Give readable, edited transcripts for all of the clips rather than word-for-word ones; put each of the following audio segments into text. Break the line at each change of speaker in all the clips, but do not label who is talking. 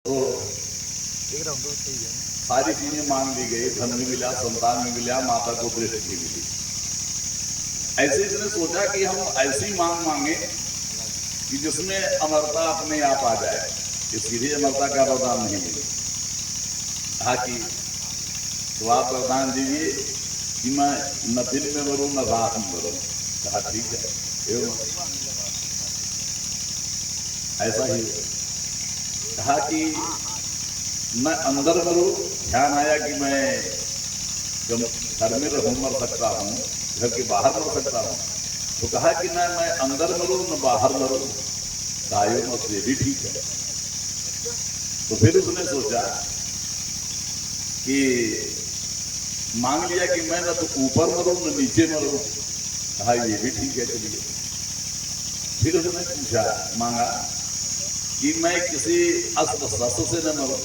तो सारी चीजें मांग ली गई, धन भी मिला, संतान भी मिला, माता को दृष्टि भी मिली। ऐसे इसने सोचा कि हम ऐसी मांग मांगे कि जिसमें अमरता अपने आप आ जाए, कि सीधे अमरता का वरदान नहीं मिले। कहा कि तो आप वरदान दीजिए कि मैं न दिन में मरूं न रात में मरूं। कहा ठीक है, एवं ऐसा ही। कहा कि मैं अंदर मरूं, ध्यान आया कि मैं जब घर में रहूं मर सकता हूं, घर के बाहर मर सकता हूं। तो कहा कि ना मैं अंदर मरूं न बाहर मरूं। गायों मत, ये भी ठीक है। तो फिर उसने सोचा कि मांग लिया कि मैं न तो ऊपर मरूं न नीचे मरूं। कहा ये भी ठीक है, चलिए। फिर उसने पूछा, मांगा कि मैं किसी अस्त्र शस्त्र से न मरूं।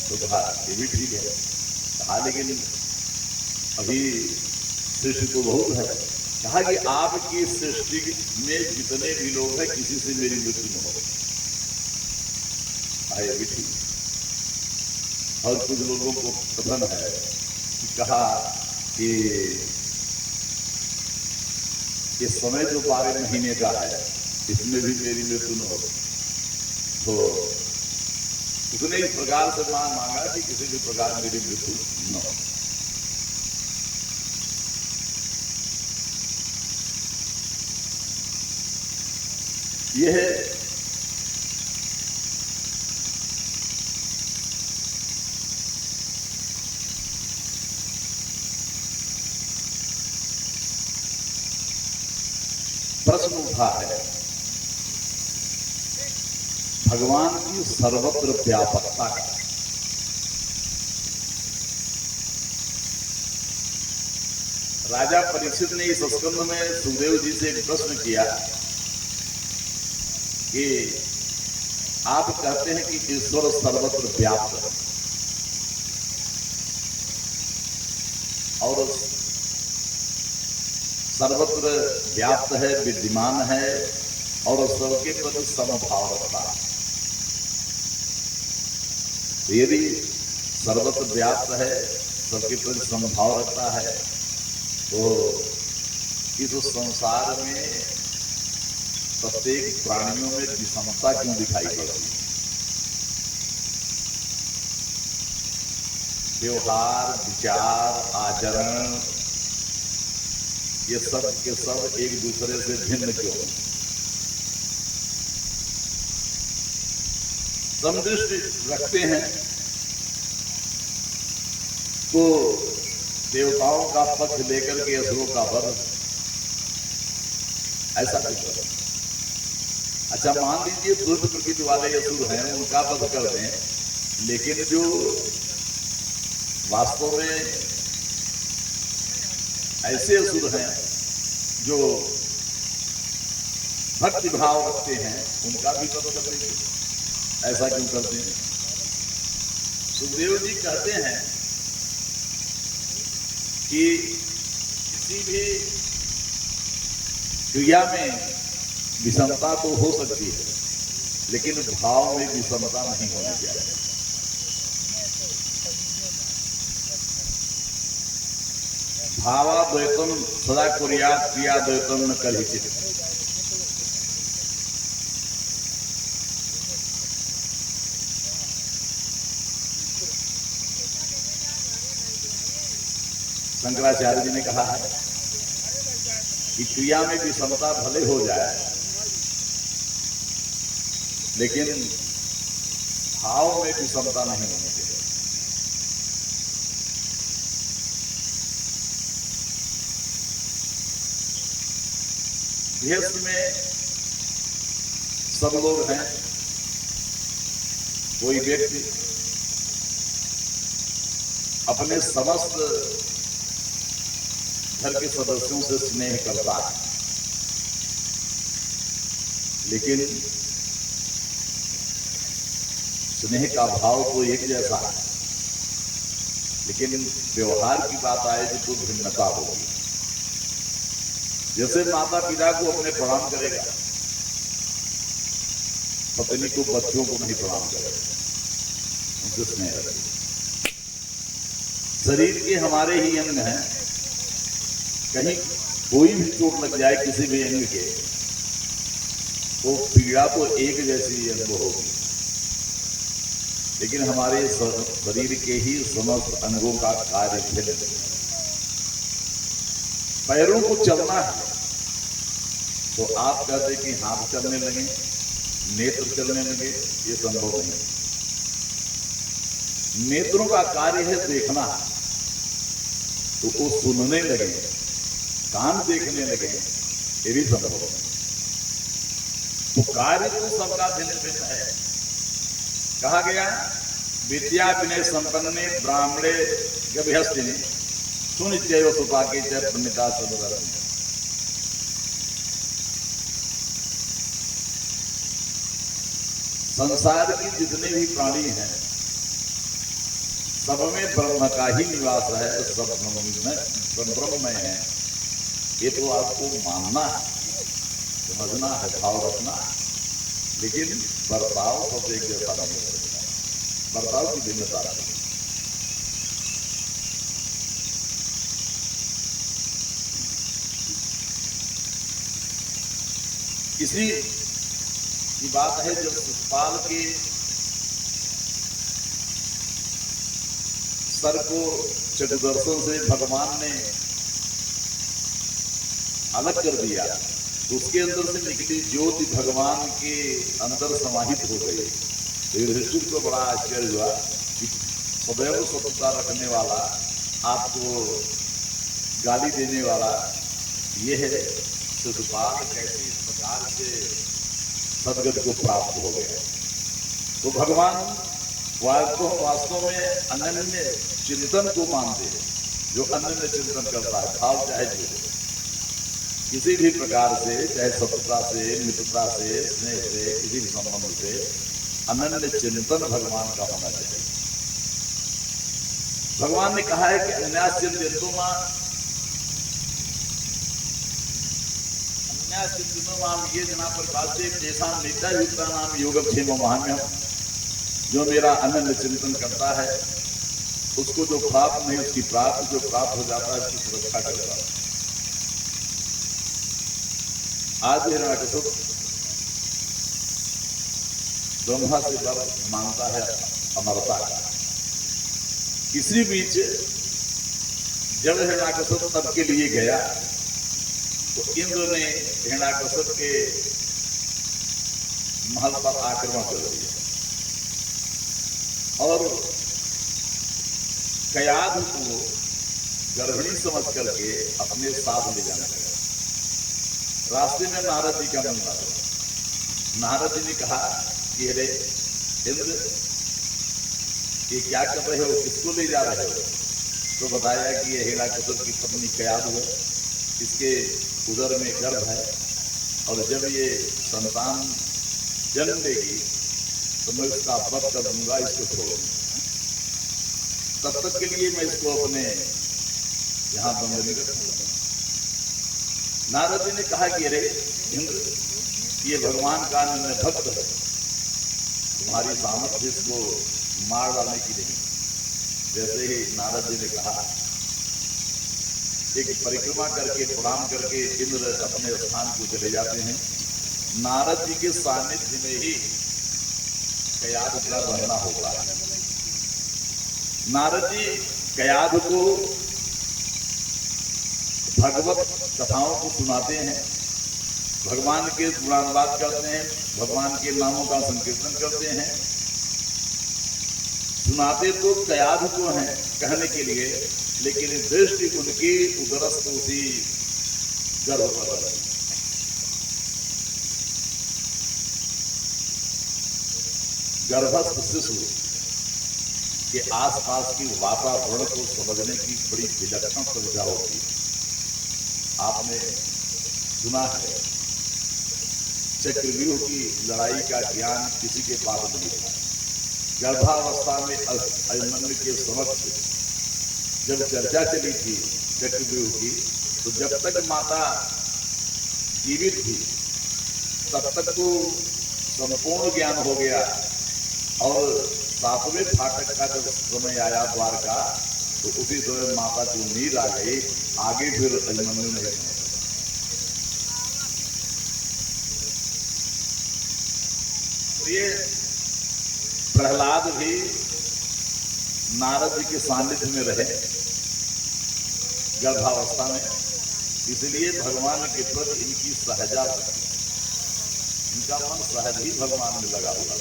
तो कहा ये भी ठीक है। कहा लेकिन अभी सृष्टि तो बहुत है। कहा कि आपकी सृष्टि में जितने भी लोग हैं, किसी से मेरी मृत्यु न हो। कहा ये भी ठीक। और कुछ लोगों को कथन है कि कहा कि ये समय जो 12 महीने का है, इसमें भी मेरी मृत्यु न हो। तो उसने इस प्रकार से मांगा कि किसी भी प्रकार मेरी मृत्यु न हो। यह प्रश्न उठा है भगवान की सर्वत्र व्यापकता का। राजा परीक्षित ने इस स्कंद में सुखदेव जी से एक प्रश्न किया कि आप कहते हैं कि ईश्वर सर्वत्र व्याप्त है और सर्वत्र व्याप्त है, विद्यमान है और सबके प्रति समभाव रखता है। यदि सर्वत्र व्याप्त है, सबके प्रति समभाव रखता है, तो इस संसार में प्रत्येक प्राणियों में विषमता क्यों दिखाई पड़ती है? व्यवहार, विचार, आचरण, ये सब के सब एक दूसरे से भिन्न क्यों? समदृष्टि रखते हैं तो देवताओं का पक्ष लेकर के असुरों का वध, ऐसा कुछ। अच्छा, मान लीजिए दुष्ट प्रकृति वाले असुर हैं, उनका वध कर दें, लेकिन जो वास्तव में ऐसे असुर हैं जो भक्ति भाव रखते हैं, उनका भी वध कर देंगे। ऐसा क्यों करते हैं? सुखदेव जी कहते हैं कि किसी भी क्रिया में विषमता तो हो सकती है, लेकिन भाव में विषमता नहीं होनी चाहिए। भावाद्वैतम सदा कुर्यात् क्रियाद्वैतम न कदाचित्। शंकराचार्य जी ने कहा है कि क्रिया में विषमता भले हो जाए, लेकिन भाव में विषमता नहीं होनी चाहिए। गृहस्थ में सब लोग हैं, कोई व्यक्ति अपने समस्त घर के सदस्यों से स्नेह करता है, लेकिन स्नेह का भाव तो एक जैसा है, लेकिन व्यवहार की बात आएगी तो भिन्नता होगी। जैसे माता पिता को अपने प्रणाम करेगा, पत्नी को बच्चों को नहीं प्रणाम करे, उनसे स्नेह रखे। शरीर के हमारे ही अंग हैं, कहीं कोई भी चोट लग जाए किसी भी अंग के, वो पीड़ा तो एक जैसी अनुभव होगी, लेकिन हमारे शरीर के ही समस्त अंगों का कार्य भिन्न। पैरों को चलना है तो आप कहते कि हाथ चलने लगे, नेत्र चलने लगे, ये संभव नहीं। नेत्रों का कार्य है देखना, तो वो सुनने लगे, कान देखने लगे, ये भी संभव नहीं। तो कार्य तो सबका भिन्न भिन्न है। कहा गया विद्या विनय संपन्ने ब्राह्मणे गभ्यस्तिनि सुनिचैव सुपाके च पुण्यता समुदरम्। संसार की जितने भी प्राणी हैं सब में ब्रह्म का ही निवास है, सब ब्रह्म में है। ये तो आपको मानना है, समझना है, भाव रखना है, लेकिन बर्ताव सब एक जैसा नहीं होता, बर्ताव की भिन्नता है। इसी की बात है जब शिशुपाल के सर को चतुर्दर्शन से भगवान ने अलग कर दिया, तो उसके अंदर से निकली ज्योति भगवान के अंदर समाहित हो गई। युधिष्ठिर को बड़ा आश्चर्य हुआ कि सदैव स्वतंत्रता रखने वाला, आपको गाली देने वाला यह शिशुपाल कैसे इस प्रकार से सदगति को प्राप्त हो गया। तो भगवान वास्तव में अनन्य चिंतन को मानते हैं। जो अनन्य चिंतन करता है, भाव चाहे जो किसी भी प्रकार से, चाहे शत्रुता से, मित्रता से, स्नेह से, किसी भी संबंध से अनन्य चिंतन भगवान का होना चाहिए। भगवान ने कहा है कि अन्यास्यन्तो मां ये जना प्रकाश तेषां नित्यायुक्तानां योगक्षेमं वहाम्यहम्। जो मेरा अनन्य चिंतन करता है उसको जो प्राप्त नहीं उसकी प्राप्त, जो प्राप्त हो जाता है उसकी सुरक्षा करता है। आज हिरण्यकशिपु ब्रह्मा से वर मांगता है अमरता का। इसी बीच जब हिरण्यकशिपु तब के लिए गया तो इंद्र ने हिरण्यकशिपु के महल पर आक्रमण कर दिया और कयाध को गर्भिणी समझ करके अपने साथ ले जाने लगा। रास्ते में नारद जी का मिलना हुआ। नारद जी ने कहा कि अरे इंद्र, ये क्या कर रहे हो, किसको ले जा रहे हो? तो बताया कि यह हिरण्यकशिपु की पत्नी कयाध है, इसके उदर में गर्भ है और जब ये संतान जन्म लेगी तो मैं उसका वध कर दूंगा, इसको छोड़ दूंगा। तब तक के लिए मैं इसको अपने यहाँ बंधनी रखूंगा। नारद जी ने कहा कि अरे इंद्र, ये भगवान का अन्य भक्त है, तुम्हारी सामर्थ्य इसको मार डालने की नहीं। जैसे ही नारद जी ने कहा, एक परिक्रमा करके प्रणाम करके इंद्र अपने स्थान को चले जाते हैं। नारद जी के सानिध्य में ही कयाध का रहना होता है। नारद जी कयाध को भगवत कथाओं को सुनाते हैं, भगवान के गुणानुवाद करते हैं, भगवान के नामों का संकीर्तन करते हैं। सुनाते तो कयाध को हैं कहने के लिए, लेकिन दृष्टि उनकी उदरस्थ उसी गर्भ पर है। गर्भस्थ शिशु के आसपास की वातावरण को समझने की बड़ी विलक्षण सुविधा होती है। आपने सुना है चक्रव्यूह की लड़ाई का ज्ञान किसी के पास नहीं था। गर्भावस्था में अभिमन्यु के समक्ष जब चर्चा चली थी चक्रव्यूह की, तो जब तक माता जीवित थी तब तक तो संपूर्ण ज्ञान हो गया और 7वें फाटक का जब समय आया द्वार का, तो उसी समय माता को नींद आ गई। आगे फिर अभिमन्यु नहीं। तो ये प्रहलाद भी नारद जी के सानिध्य में रहे गर्भावस्था में, इसलिए भगवान के प्रति इनकी सहजा भक्ति, इनका मन सहज ही भगवान में लगा हुआ।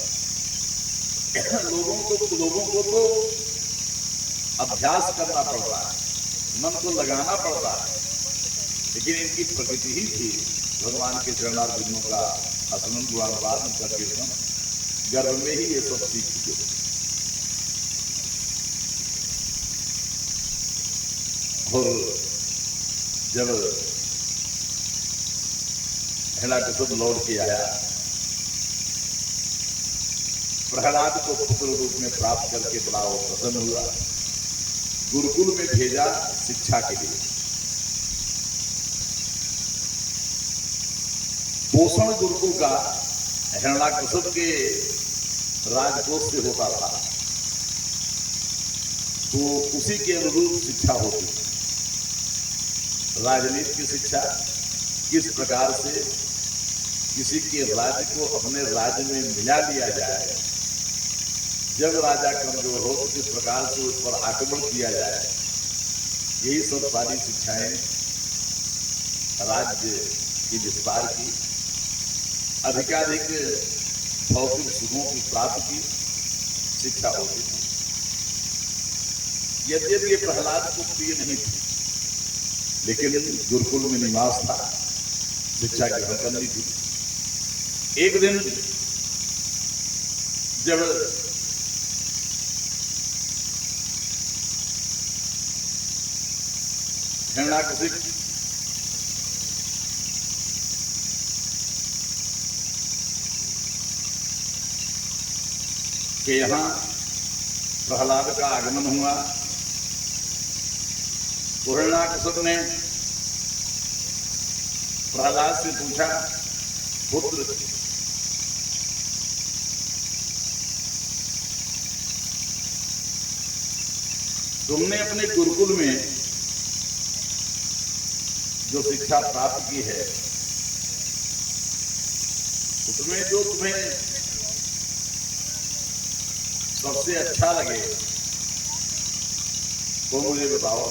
लोगों को तो अभ्यास करना पड़ता है, मन को लगाना पड़ता है, लेकिन इनकी प्रकृति ही थी भगवान के चरणारविंदों का स्मरण गुणानुवाद उनका कीर्तन, गर्भ में ही ये सब सीख चुके। और जब हिरण्यकशिपु लौट के आया, प्रहलाद को पुत्र रूप में प्राप्त करके बड़ा वो प्रसन्न हुआ। गुरुकुल में भेजा शिक्षा के लिए। पोषण गुरुकुल का हिरण्यकशिपु के राजकोष से होता था, तो उसी के अनुरूप शिक्षा होती थी। राजनीति की शिक्षा, किस प्रकार से किसी के राज्य को अपने राज्य में मिला लिया जाए, जब राजा कमजोर हो तो किस प्रकार से उस पर आक्रमण किया जाए, यही सब सारी शिक्षाएं राज्य की विस्तार की, अधिकाधिक भौतिक सुखों की प्राप्ति की शिक्षा होती थी। यद्यपि ये प्रहलाद को प्रिय नहीं थी, लेकिन गुरुकुल में निवास था, शिक्षा ग्रहण करनी थी। एक दिन जब हिरण्यकशिपु के यहाँ प्रहलाद का आगमन हुआ, तो हिरण्यकशिपु ने प्रहलाद से पूछा, पुत्र तुमने अपने गुरुकुल में जो शिक्षा प्राप्त की है, उसमें जो तुम्हें सबसे अच्छा लगे तो मुझे बताओ।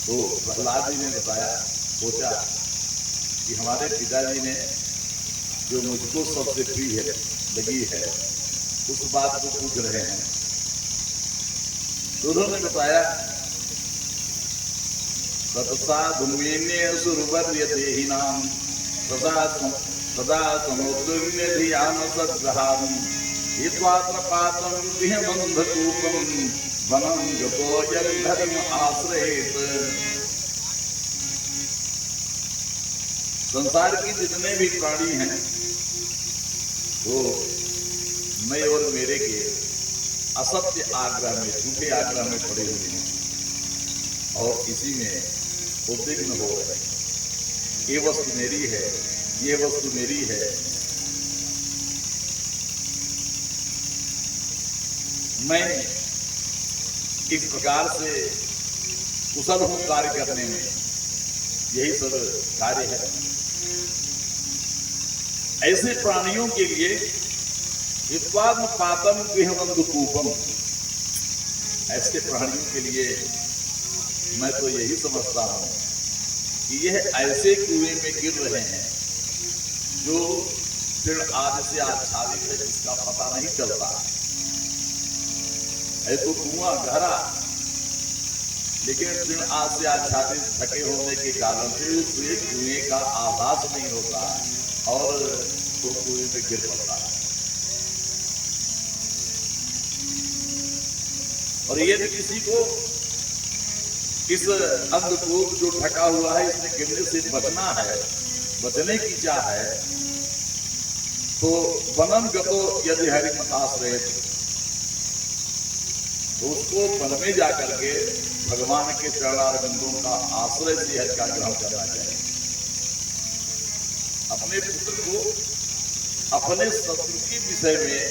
तो प्रहलाद जी ने बताया, सोचा कि हमारे पिताजी ने जो मुझको सबसे प्रिय लगी है उस बात को पूछ रहे हैं। तो उन्होंने बताया, तत्साधुमेन्ये सुरवर्य देहिनां सदा समुद्रम्य धियान सद्ग्रहां हित्वात्मपातं गृहबन्धकूपं वनं गतो यद्धर्म आश्रयेत। संसार के जितने भी प्राणी हैं वो मैं और मेरे के असत्य आग्रह में, झूठे आग्रह में पड़े हुए हैं और इसी में उद्विग्न हो रहे हैं। ये वस्तु मेरी है, ये वस्तु मेरी है। मैं इस प्रकार से कुशल हूं कार्य करने में, यही सब कार्य है। ऐसे प्राणियों के लिए हित्वात्म पातम गृहबंधकूपम, ऐसे प्राणियों के लिए मैं तो यही समझता हूं कि यह ऐसे कुएं में गिर रहे हैं जो फिर आज से आच्छादित है, जिसका पता नहीं चलता है। तो कुआं गहरा, लेकिन फिर आज से आच्छादित ढके होने के कारण से उस कुएं का आभास नहीं होता और तो कुएं में गिर पड़ता है। और यदि किसी को इस अंधकूप जो ढका हुआ है इसमें गिरने से बचना है, बचने की चाह है, तो वनम गतो यदि हरिम आश्रय, तो उसको पल में जा करके भगवान के चरणारविंदों का आश्रय से हज का ग्रहण करना चाहिए। अपने पुत्र को अपने शत्रु के विषय में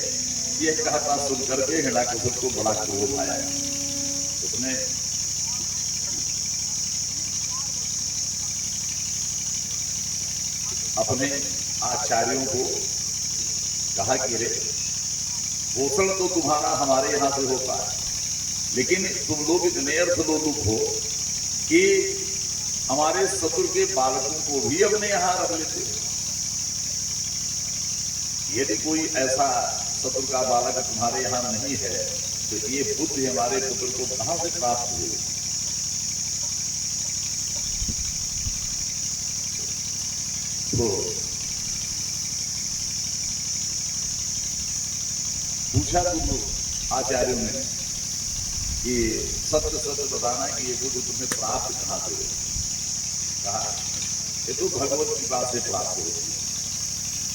यह कहता सुनकर के हिरण्याकश्यप को बड़ा क्रोध आया। उसने अपने आचार्यों को कहा कि रे पोषण तो तुम्हारा हमारे यहां से होता है, लेकिन तुम लोग इतने अर्थलोलुप हो कि हमारे शत्रु के बालकों को भी अपने यहां रख लेते। यदि कोई ऐसा शत्रु का बालक तुम्हारे यहां नहीं है तो ये बुद्धि हमारे पुत्र को कहां से प्राप्त हुई? तो पूछा तुम आचार्यों ने कि सत्य सत्य बताना कि ये बुद्धि तुम्हें प्राप्त कहां से हुई? कहा ये तो भगवत कृपा से प्राप्त होती है।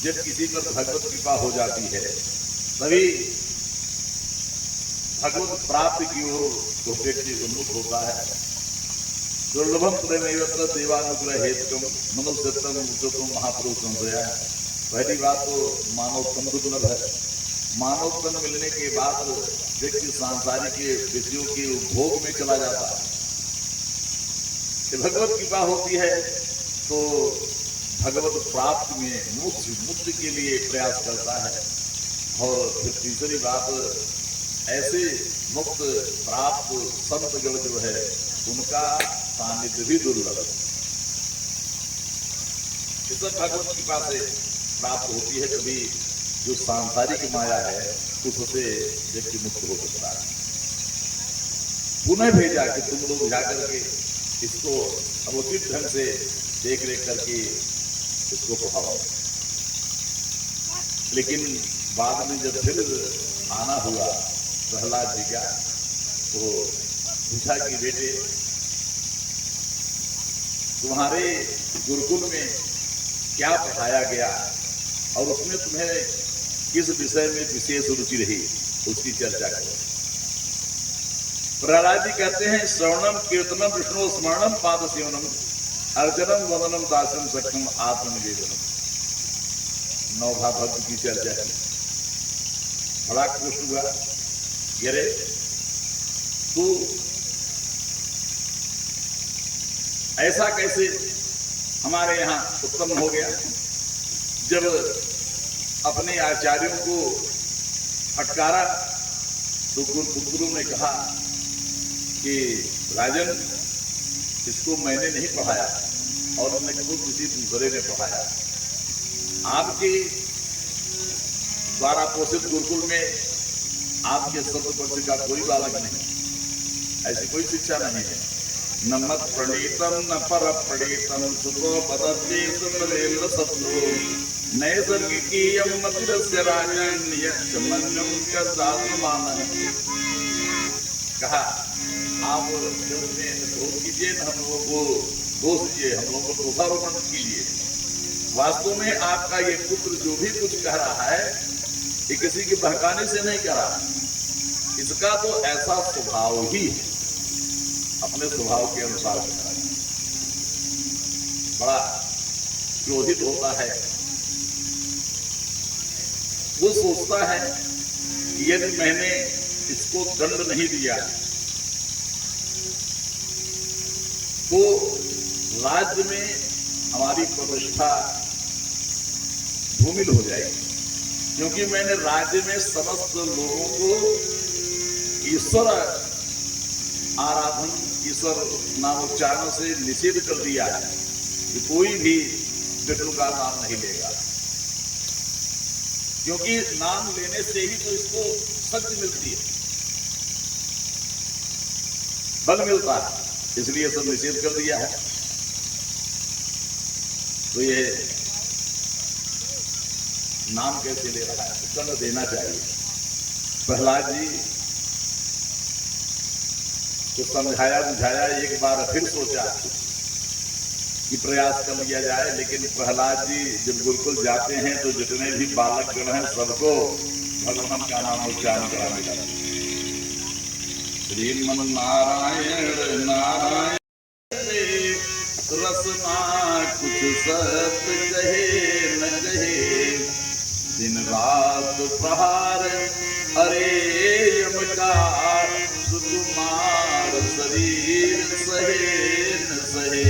जब किसी पर भगवत कृपा हो जाती है तभी भगवत प्राप्ति की ओर तो व्यक्ति उन्मुख होता है। दुर्लभम प्रेमैवत्र देवानुग्रह हेतुकम मनुष्यत्वम उच्चतम महापुरुष संशया। पहली बात तो मानवत्व दुर्लभ है। मानवत्व मिलने के बाद व्यक्ति सांसारिक विषयों के उपभोग में चला जाता है। भगवत कृपा होती है तो भगवत प्राप्ति में मुक्ति के लिए प्रयास करता है। और फिर तीसरी बात, ऐसे मुक्त प्राप्त संतगण जो है उनका सानिध्य भी दुर्लभ है। इस भगवत कृपा से प्राप्त होती है, तभी जो सांसारिक माया है उससे व्यक्ति मुक्त हो सकता है। पुनः भेजा कि तुम लोग जाकर के इसको अवचित ढंग से देख रेख करके इसको पढ़ाओ। लेकिन बाद में जब फिर आना हुआ प्रहलाद जी का, तो पूछा कि बेटे तुम्हारे गुरुकुल में क्या पढ़ाया गया और उसमें तुम्हें किस विषय में विशेष रुचि रही, उसकी चर्चा करो। प्रहलाद जी कहते हैं श्रवणम कीर्तनम विष्णु स्मरणम पाद सेवनम अर्चनम वदनम दासम सख्यम आत्मनिवेदनम। नौभा भक्त की चर्चा की। बड़ा खुश हुआ। अरे तो ऐसा कैसे हमारे यहाँ उत्पन्न हो गया? जब अपने आचार्यों को फटकारा तो गुरु ने कहा कि राजन इसको मैंने नहीं पढ़ाया और न किसी दूसरे ने पढ़ाया। आपके द्वारा पोषित गुरुकुल में आपके सत्पक्ष का कोई बालक नहीं, ऐसी कोई शिक्षा नहीं है। न मत प्रणीतम न पर प्रणीतम सुखो पदते सुंदरेन्द्र सत्रो नैसर्गिकीयम मतिरस्य राजन्य चमन्यम कदात्मान। कहा आप दोष कीजिए, हम लोगों को दोष दीजिए, हम लोगों को दोषारोपण कीजिए। वास्तव में आपका ये पुत्र जो भी कुछ कह रहा है ये किसी के बहकाने से नहीं कह रहा, इसका तो ऐसा स्वभाव ही है, अपने स्वभाव के अनुसार कह रहा है। बड़ा क्रोधित होता है। वो सोचता है कि यदि मैंने इसको दंड नहीं दिया तो राज्य में हमारी प्रतिष्ठा धूमिल हो जाएगी, क्योंकि मैंने राज्य में समस्त लोगों को ईश्वर आराधन, ईश्वर नामोच्चारण से निषेध कर दिया है कि कोई भी विष्णु का नाम नहीं लेगा, क्योंकि नाम लेने से ही तो इसको शक्ति मिलती है, बल मिलता है, इसलिए सब निषेध कर दिया है। तो ये नाम कैसे ले रहा है? दंड देना चाहिए। प्रहलाद जी तो समझाया बुझाया, एक बार फिर सोचा कि प्रयास कर लिया जाए, लेकिन प्रहलाद जी जब गुरुकुल जाते हैं तो जितने भी बालक गण हैं सबको भगवान का नाम उच्चारण कराने लगा। श्रीमन नारायण नारायण रसना कुछ सत कहे न कहे, दिन रात प्रहार अरे यमकार, सुकुमार शरीर सहे न सहे।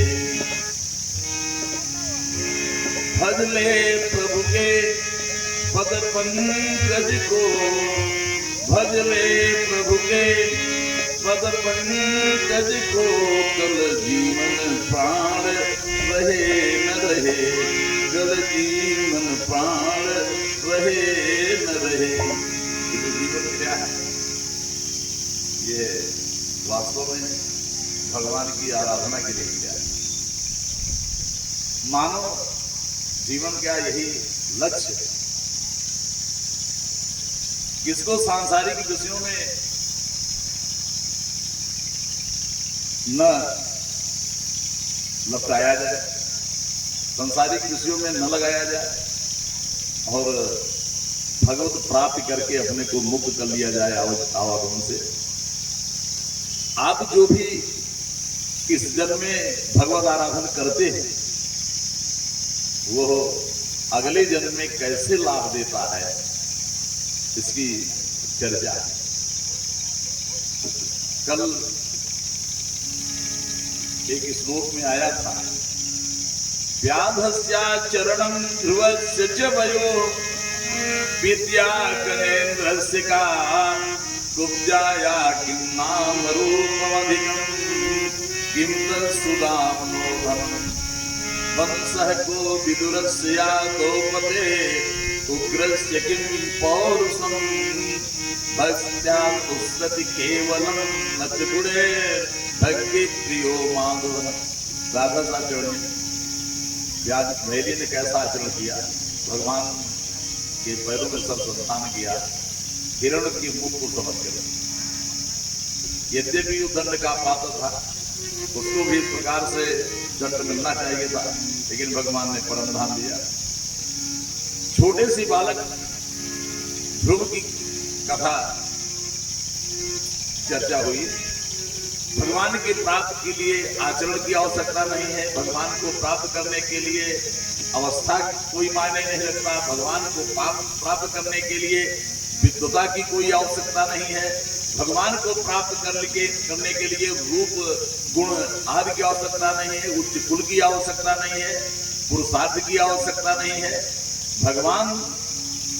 भजले प्रभु के पद पंकज को, भजले प्रभु के पद पंकज को, कल जीवन प्राण रहे न रहे, कल जीवन प्राण रहे न रहे। ये जीवन क्या है? ये वास्तव में भगवान की आराधना के लिए किया है। मानो जीवन क्या यही लक्ष्य है। किसको सांसारिक विषयों में न लपटाया जाए, सांसारिक विषयों में न लगाया जाए और भगवत प्राप्ति करके अपने को मुक्त कर लिया जाए आवागमन से। आप जो भी इस जन्म में भगवत आराधन करते हैं वो अगले जन्म में कैसे लाभ देता है, इसकी चर्चा है। कल एक श्लोक में आया था, व्याधस्या चरणम ध्रुवस्य च वयो, विद्या गणेन्द्रस्य का कुब्जाया किं नाम रूपमधिकं, किं तत्सुदाम्नो धनम्, वंशः को विदुरस्य यादोपते, उग्रस्य किं पौरुषं, भक्त्या पुस्तति केवलं न च गुणे, भक्ति प्रियो माधव। राधा साचरण व्यास मैली ने कैसा आचरण किया, भगवान के पैरों में सब संस्थान किया, हिरण की मुख को समझ कर। यद्यपि वो दंड का पात्र था, उसको भी इस प्रकार से दंड मिलना चाहिए था, लेकिन भगवान ने परम धाम दिया। छोटे सी बालक ध्रुव की कथा चर्चा हुई। भगवान के प्राप्त के लिए आचरण की आवश्यकता नहीं है, भगवान को प्राप्त करने के लिए अवस्था कोई मायने नहीं रखता, भगवान को प्राप्त करने के लिए विद्वता की कोई आवश्यकता नहीं है, भगवान को प्राप्त करने के लिए रूप गुण आदि की आवश्यकता नहीं है, उच्च कुल की आवश्यकता नहीं है, पुरुषार्थ की आवश्यकता नहीं है। भगवान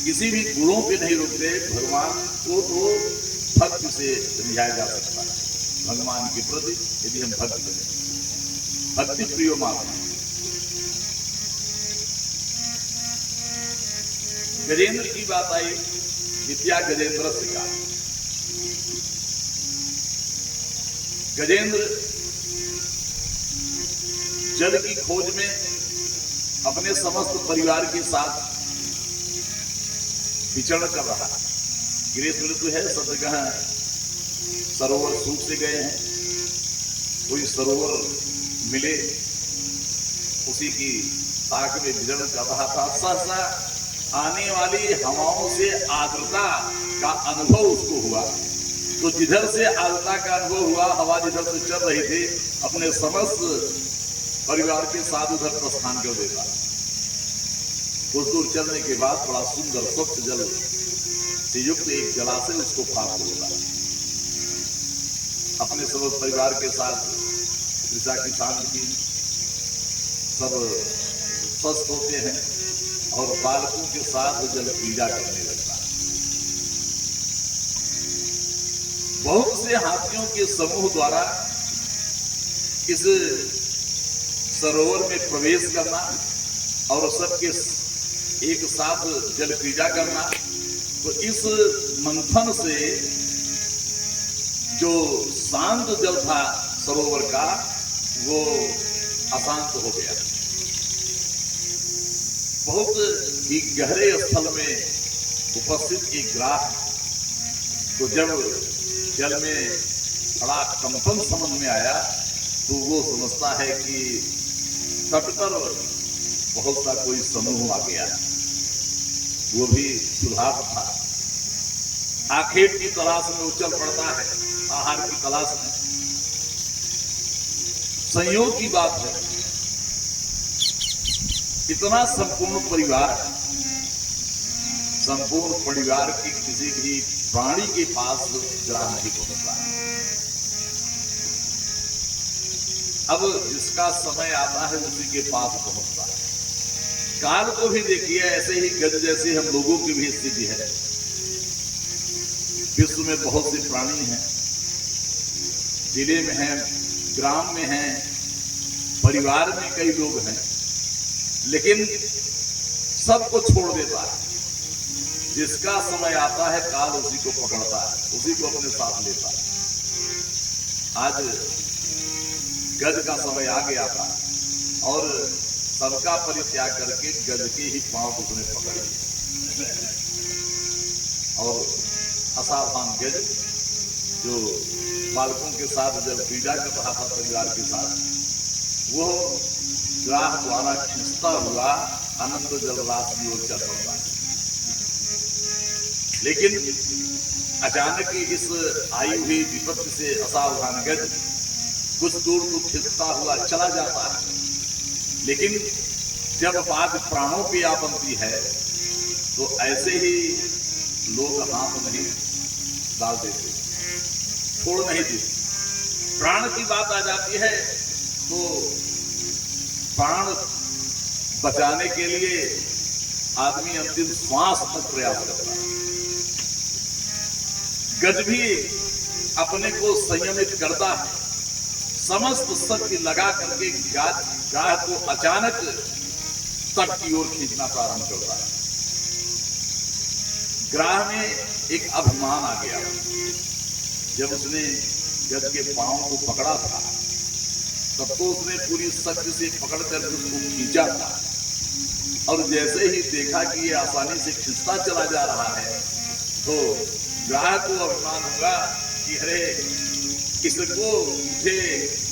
किसी भी गुणों पे नहीं रुकते, भगवान को तो भक्ति से समझाया जा सकता है। भगवान के प्रति यदि हम भक्ति करें, भक्ति प्रिय मात्मा। गजेंद्र की बात आई, विद्या गजेंद्र से कहा। गजेंद्र जल की खोज में अपने समस्त परिवार के साथ विचरण कर रहा है। ग्रीष्म ऋतु है, सब जगह सरोवर सूख से गए हैं, कोई सरोवर मिले उसी की ताक में विचरण कर रहा था। सहसा आने वाली हवाओं से आर्द्रता का अनुभव उसको हुआ, तो जिधर से आर्द्रता का अनुभव हुआ, हवा जिधर से चल रही थी, अपने समस्त परिवार के साथ उधर प्रस्थान कर देता। कुछ दूर चलने के बाद बड़ा सुंदर स्वच्छ जल से युक्त एक जलाशय उसको प्राप्त होगा। अपने सब परिवार के साथ ऋषा की शांति की सब स्वस्थ होते हैं और बालकों के साथ जल क्रीड़ा करने लगता है। बहुत से हाथियों के समूह द्वारा इस सरोवर में प्रवेश करना और सबके एक साथ जल क्रीड़ा करना, तो इस मंथन से जो शांत जल था सरोवर का वो अशांत हो गया। बहुत ही गहरे स्थल में उपस्थित एक ग्राह तो जब जल में बड़ा कंपन समझ में आया तो वो समझता है कि तट पर बहुत सा कोई समूह आ गया, वो भी सुधार था। आखेट की तलाश में उछल पड़ता है, आहार की तलाश में। संयोग की बात है, इतना संपूर्ण परिवार की किसी भी प्राणी के पास ग्राह नहीं पहुंचता है। अब जिसका समय आता है उसी के पास पहुंचता है। काल को भी देखिए, ऐसे ही गज जैसी हम लोगों की भी स्थिति है। विश्व में बहुत से प्राणी हैं, जिले में हैं, ग्राम में हैं, परिवार में कई लोग हैं, लेकिन सबको छोड़ देता है। जिसका समय आता है काल उसी को पकड़ता है, उसी को अपने साथ लेता है। आज गज का समय आ गया था और सबका परित्याग करके गज के ही पांव उसने पकड़ लिया। और असावधान गज जो बालकों के साथ जब क्रीड़ा कर रहा था परिवार के साथ, वो ग्राह द्वारा खिंचता हुआ आनंद जलराज की ओर चल पड़ा। लेकिन अचानक इस आई हुई विपत्ति से असावधान गज कुछ दूर तो खिंचता हुआ चला जाता है, लेकिन जब बात प्राणों की आ बनती है तो ऐसे ही लोग हाथ नहीं डाल देते, छोड़ नहीं देते। प्राण की बात आ जाती है तो प्राण बचाने के लिए आदमी अंतिम श्वास तक प्रयास करता है। गज भी अपने को संयमित करता है, समस्त शक्ति लगा करके गाय को अचानक तट की ओर खींचना प्रारंभ करता है। ग्राह में एक अभिमान आ गया। जब उसने गज के पांव को पकड़ा था तब तो उसने पूरी शक्ति से पकड़कर उसको खींचा था, और जैसे ही देखा कि ये आसानी से खिंचता चला जा रहा है तो ग्राह को अभिमान होगा कि अरे इसको मुझे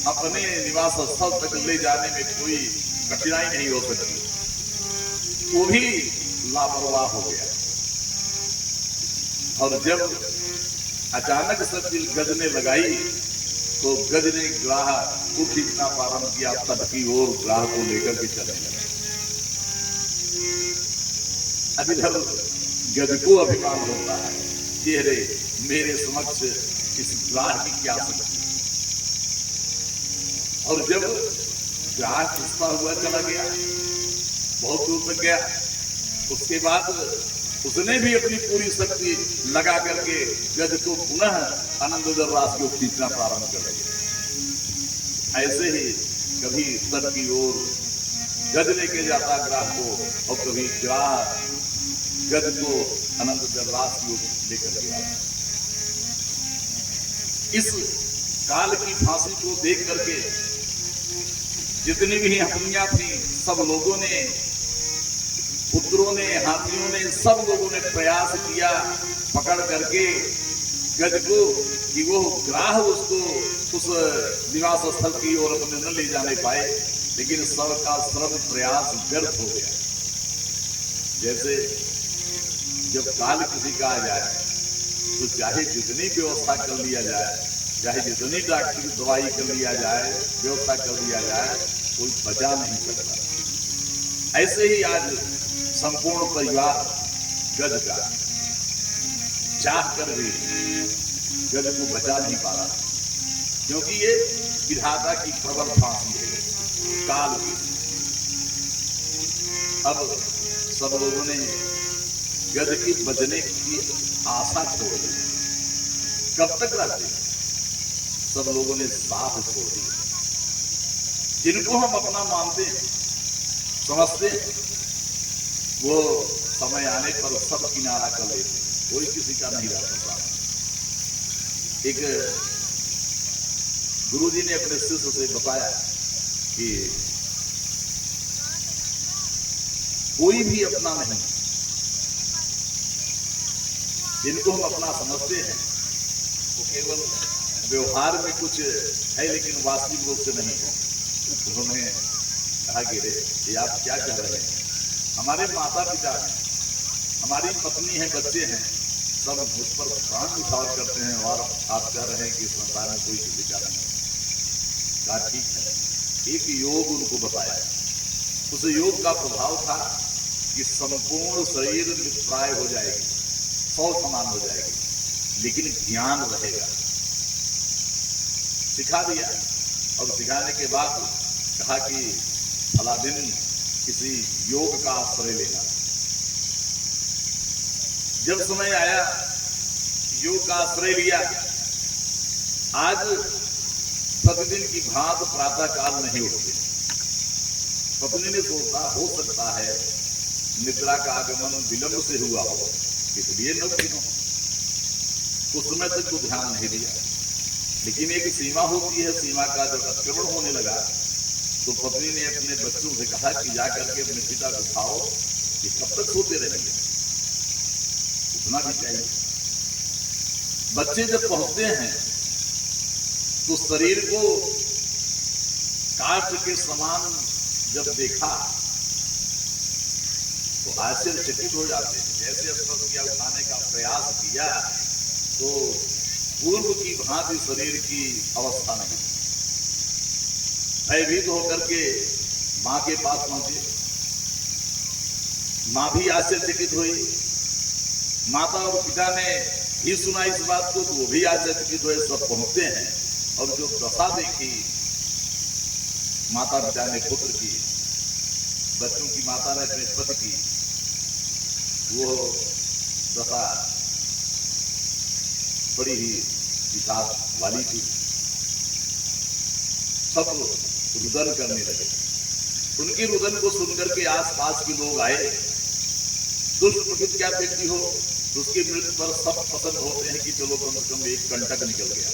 अपने निवास स्थल तक ले जाने में कोई कठिनाई नहीं हो सकती। वो भी लापरवाह हो गया और जब अचानक शक्ति गज ने लगाई तो गज ने ग्राह को खींचना प्रारंभ किया, तट की ओर ग्राह को लेकर के चलने लगा। अब इधर गज को अभिमान होता है कि अरे मेरे समक्ष इस ग्राह की क्या शक्ति। और जब ग्राह खिंचता हुआ चला गया, बहुत दूर तक गया, उसके बाद उसने भी अपनी पूरी शक्ति लगा करके गज को पुनः आनंद जलराशि को खींचना प्रारंभ कर दिया। ऐसे ही कभी तट की ओर गज लेके जाता ग्राह को, और कभी ग्राह गज को आनंद जलराशि को लेकर के आता। इस काल की फांसी को देख करके जितनी भी हथनियां थी, सब लोगों ने, पुत्रों ने, हाथियों ने, सब लोगों ने प्रयास किया पकड़ करके गज को कि वो ग्राह उसको उस निवास स्थल की ओर अपने न ले जाने पाए, लेकिन सबका सर्व प्रयास व्यर्थ हो गया। जैसे जब काल किसी का आ जाए तो चाहे जितनी व्यवस्था कर लिया जाए, चाहे जितनी डॉक्टरी दवाई कर लिया जाए, व्यवस्था कर लिया जाए, कोई बचा नहीं सकता। ऐसे ही आज संपूर्ण परिवार गज का चाह कर भी गज को बचा नहीं पा रहा, क्योंकि ये विधाता की प्रबल फांसी है काल की। अब सब लोगों ने गज की बचने की आशा छोड़ दी। कब तक रहते? सब लोगों ने साथ छोड़ दी। जिनको हम अपना मानते हैं, समझते हैं, वो समय आने पर सब किनारा कर लेते, कोई किसी का नहीं रह सकता। एक गुरुजी ने अपने शिष्य से बताया कि कोई भी अपना नहीं, जिनको हम अपना समझते हैं वो केवल व्यवहार में कुछ है, लेकिन वास्तविक रूप से नहीं है। उन्होंने कहा कि ये आप क्या कह रहे हैं? हमारे माता पिता हैं, हमारी पत्नी है, बच्चे हैं, सब मुझ पर प्राण निछावर करते हैं और आप कह रहे हैं कि संसार में कोई किसी का नहीं। कहा ठीक है, एक योग उनको बताया। उस योग का प्रभाव था कि संपूर्ण शरीर निष्प्राय हो जाएगी, सौ समान हो जाएगी, लेकिन ज्ञान रहेगा। सिखा दिया और सिखाने के बाद कहा कि फला दिन किसी योग का आश्रय लेना। जब समय आया योग का आश्रय लिया। आज प्रतिदिन की भांति प्रातः काल नहीं उठते। पत्नी ने सोचा हो सकता है निद्रा का आगमन विलंब से हुआ हो, इसलिए न उठी हो। उस समय तक तो ध्यान नहीं दिया, लेकिन एक सीमा होती है, सीमा का जब अतिक्रमण होने लगा तो पत्नी ने अपने बच्चों से कहा कि जा करके अपने पिता को खाओ कि कब तक सोते रहेंगे, उठना भी चाहिए। बच्चे जब पहुंचते हैं तो शरीर को काष्ठ के समान जब देखा तो आश्चर्यचकित हो जाते हैं। जैसे स्पर्श किया, उठाने का प्रयास किया तो पूर्व की भांति शरीर की अवस्था नहीं। भयभीत होकर के मां के पास पहुंचे। मां भी आश्चर्यचकित हुई। माता और पिता ने भी सुना इस बात को तो वो भी आश्चर्यचकित हुए। सब पहुंचते हैं और जो दशा देखी माता पिता ने पुत्र की, बच्चों की माता ने अपने पति की, वो दशा बड़ी ही विकास वाली थी। सब रुदन करने लगे। उनकी रुदन को सुनकर के आसपास के लोग आए। दुष्ट प्रकृति क्या व्यक्ति हो तो उसकी मृत्यु पर सब पसंद होते हैं कि चलो कम से कम एक कंटक निकल गया,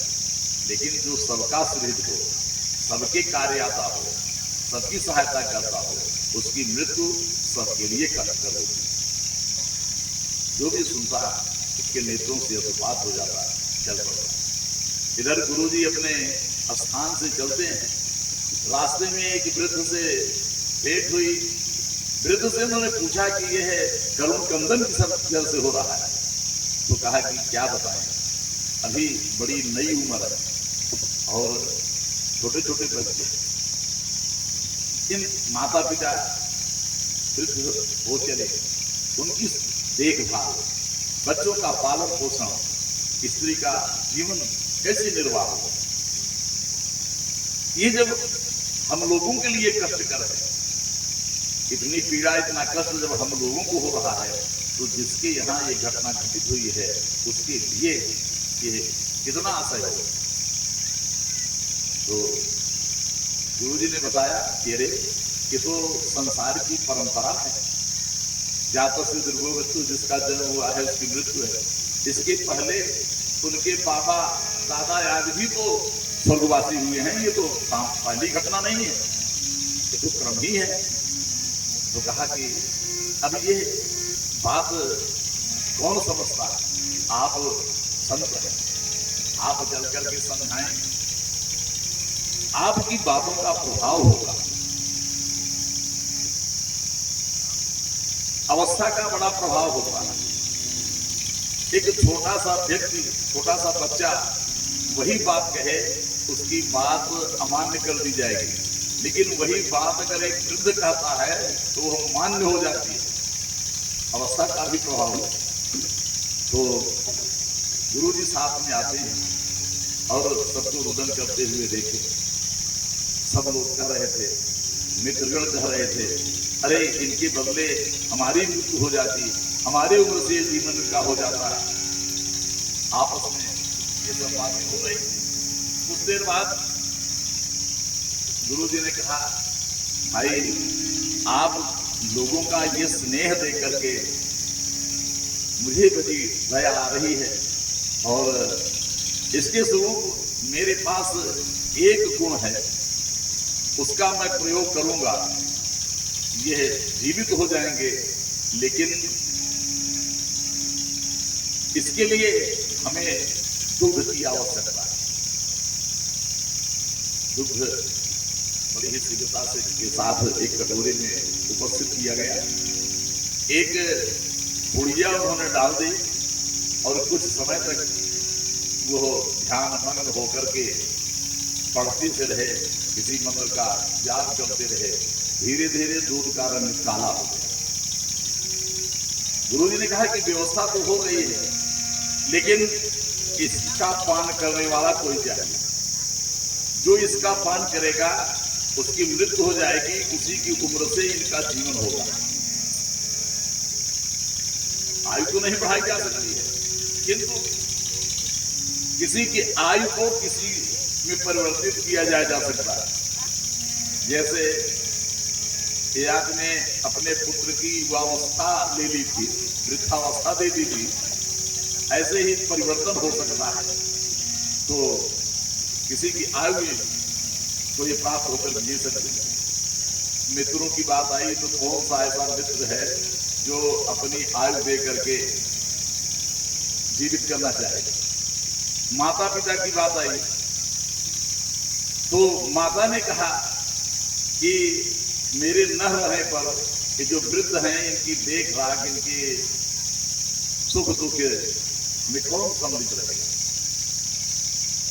लेकिन जो सबका सुहृद हो, सबके कार्य आता हो, सबकी सहायता करता हो, उसकी मृत्यु सबके लिए कष्टकर होती। जो भी सुनता उसके नेत्रों से अतिपात हो जाता, चल पड़ता। इधर गुरुजी अपने स्थान से चलते हैं। रास्ते में एक वृद्ध से भेंट हुई। वृद्ध से उन्होंने पूछा कि यह करुण कंदन किस जल से हो रहा है। तो कहा कि क्या बताएं, अभी बड़ी नई उम्र है और छोटे छोटे बच्चे। इन माता पिता वृद्ध हो चले, उनकी देखभाल, बच्चों का पालन पोषण, स्त्री का जीवन कैसे निर्वाह हो, ये जब हम लोगों के लिए कष्टकर है। इतनी पीड़ा, इतना कष्ट जब हम लोगों को हो रहा है तो जिसके यहाँ ये घटना घटित हुई है उसके लिए ये कितना असह्य हो। तो गुरुजी ने बताया कि अरे ये तो संसार की परंपरा है। जातक से दुर्गोवस्तु, जिसका जन्म हुआ है उसकी मृत्यु है। इसके पहले उनके पापा दादा आदि भी तो स्वर्गवासी हुए हैं। ये तो पहली घटना नहीं है, ये तो क्रम ही है। तो कहा कि अब ये बात कौन समझता है, आप संत हैं, आप चल करके समझाएं, आपकी बातों का प्रभाव होगा। अवस्था का बड़ा प्रभाव होता है। एक छोटा सा व्यक्ति, छोटा सा बच्चा वही बात कहे, उसकी बात अमान्य कर दी जाएगी, लेकिन वही बात अगर एक वृद्ध कहता है तो वह मान्य हो जाती है। अवस्था का भी प्रभाव है। तो गुरु जी साथ में आते हैं और सबको रुदन करते हुए देखे। सब लोग कह रहे थे, मित्रगण कह रहे थे, अरे इनके बदले हमारी मृत्यु हो जाती, हमारी उम्र से जीवन का हो जाता। आपस में ये सब बातें हो रही थी। कुछ देर बाद गुरु जी ने कहा, भाई आप लोगों का ये स्नेह दे करके मुझे बड़ी दया आ रही है और इसके स्वरूप मेरे पास एक गुण है, उसका मैं प्रयोग करूंगा। ये जीवित हो जाएंगे, लेकिन इसके लिए हमें दुग्ध की आवश्यकता है। दुग्ध बड़ी ही शीघ्रता से के साथ एक कटोरे में उपस्थित किया गया। एक पुड़िया उन्होंने डाल दी और कुछ समय तक वो ध्यान मग्न होकर के पढ़ते से रहे, किसी मंत्र का जाप करते रहे। धीरे धीरे दूध का रंग काला हो गया। गुरु जी ने कहा कि व्यवस्था तो हो गई है, लेकिन इसका पान करने वाला कोई चाहिए। जो इसका पान करेगा उसकी मृत्यु हो जाएगी, उसी की उम्र से इनका जीवन होगा। आयु तो नहीं बढ़ाई जा सकती है, किंतु किसी की आयु को किसी में परिवर्तित किया जा सकता है। जैसे एक ने अपने पुत्र की युवावस्था ले ली थी, वृद्धावस्था दे दी थी, ऐसे ही परिवर्तन हो सकता है। तो किसी की आयु को ये प्राप्त होकर जी सकते हैं। मित्रों की बात आई तो कौन सा ऐसा मित्र है जो अपनी आयु दे करके जीवित करना चाहेगा। माता पिता की बात आई तो माता ने कहा कि मेरे न रहने पर ये जो वृद्ध हैं इनकी देख राख, इनके सुख दुख में कौन सम्मिलित रहेगा।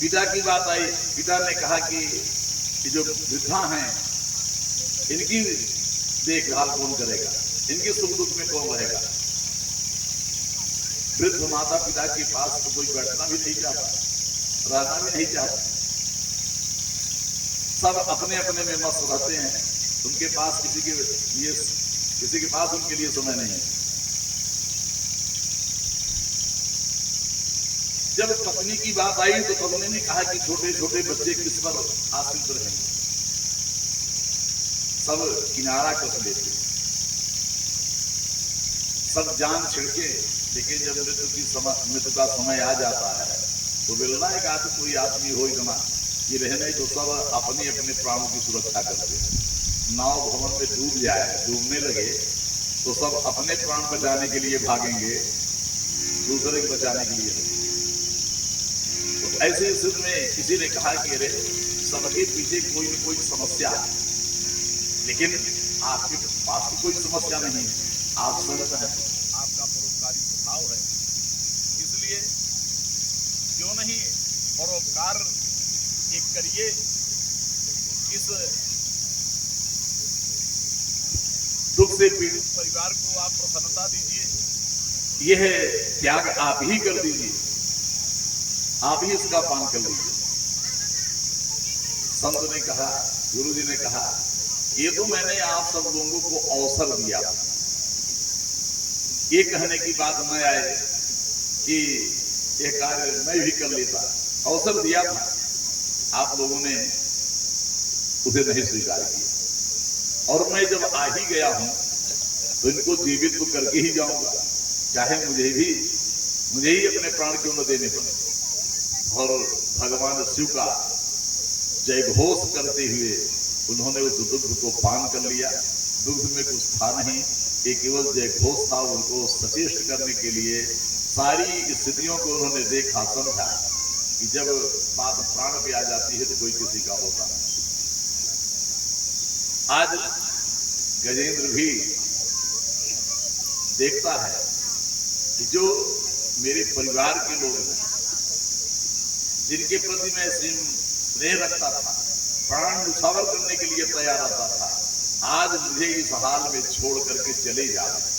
पिता की बात आई, पिता ने कहा कि ये जो वृद्धा हैं इनकी देखभाल कौन करेगा, इनके सुख दुख में कौन रहेगा। वृद्ध माता पिता के पास तो कोई बैठना भी नहीं चाहता, रहना भी नहीं चाहता। सब अपने अपने में मस्त रहते हैं। उनके पास किसी के पास उनके लिए समय नहीं है। जब पत्नी की बात आई तो पत्नी ने कहा कि छोटे छोटे बच्चे किस पर आश्रित रहेंगे, सब किनारा कस लेते, सब जान छिड़के, लेकिन जब मृत्यु का समय आ जाता है तो बिलना एक आदमी कोई आदमी हो इतना ये रहने तो सब अपने अपने प्राणों की सुरक्षा करते हैं। नाव भवन में डूब जाए, डूबने लगे तो सब अपने प्राण बचाने के लिए भागेंगे, दूसरे को बचाने के लिए। तो ऐसे स्थिति में किसी ने कहा कि अरे सबके पीछे कोई न कोई समस्या है, लेकिन आपके पास कोई समस्या नहीं है, आप संत हैं, आपका परोपकारी स्वभाव है, इसलिए क्यों नहीं परोपकार एक करिए। इस दुख से पीड़ित परिवार को आप प्रसन्नता दीजिए, यह त्याग आप ही कर दीजिए, आप ही इसका पान कर लीजिए। संत ने कहा, गुरु जी ने कहा, ये तो मैंने आप सब लोगों को अवसर दिया, ये कहने की बात न आए कि ये कार्य मैं भी कर लेता। अवसर दिया था, आप लोगों ने उसे नहीं स्वीकार किया, और मैं जब आ ही गया हूं तो इनको जीवित तो करके ही जाऊंगा, चाहे मुझे ही अपने प्राण क्यों न देने पड़े। और भगवान शिव का जय घोष करते हुए उन्होंने उस दुग्ध को पान कर लिया। दुग्ध में कुछ था नहीं, ये केवल जय घोष था। उनको सचेष्ट करने के लिए सारी स्थितियों को उन्होंने देखा, समझा कि जब बात प्राण पे आ जाती है तो कोई किसी का होता नहीं। आज गजेंद्र भी देखता है कि जो मेरे परिवार के लोग हैं, जिनके प्रति मैं स्नेह रखता था, प्राण न्यौछावर करने के लिए तैयार रहता था, आज मुझे इस हाल में छोड़ करके चले जा रहे हैं।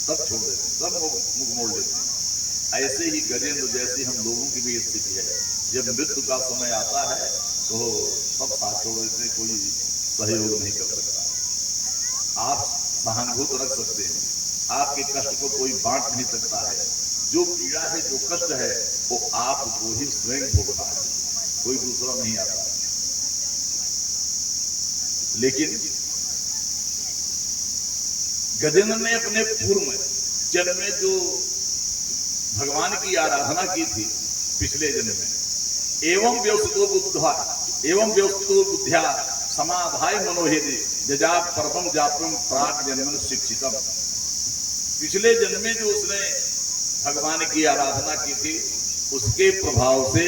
सब छोड़ देते, सब मुख मोड़ लेते हैं। ऐसे ही गजेंद्र जैसी हम लोगों की भी स्थिति है। जब मृत्यु का समय आता है तो सब साथ छोड़ देते, कोई सहयोग नहीं कर सकता। आप सहानुभूत रख सकते हैं, आपके कष्ट को कोई बांट नहीं सकता है। जो पीड़ा है, जो कष्ट है, वो आपको ही स्वयं भोगना है, कोई दूसरा नहीं आता। लेकिन गजेंद्र ने अपने पूर्व जन्म में जो भगवान की आराधना की थी पिछले जन्म में, एवं व्यवस्थितो बुद्ध्या समाधाय मनोहेदि जजा परमं जापम प्राक जन्मन शिक्षितम। पिछले जन्म में जो उसने भगवान की आराधना की थी, उसके प्रभाव से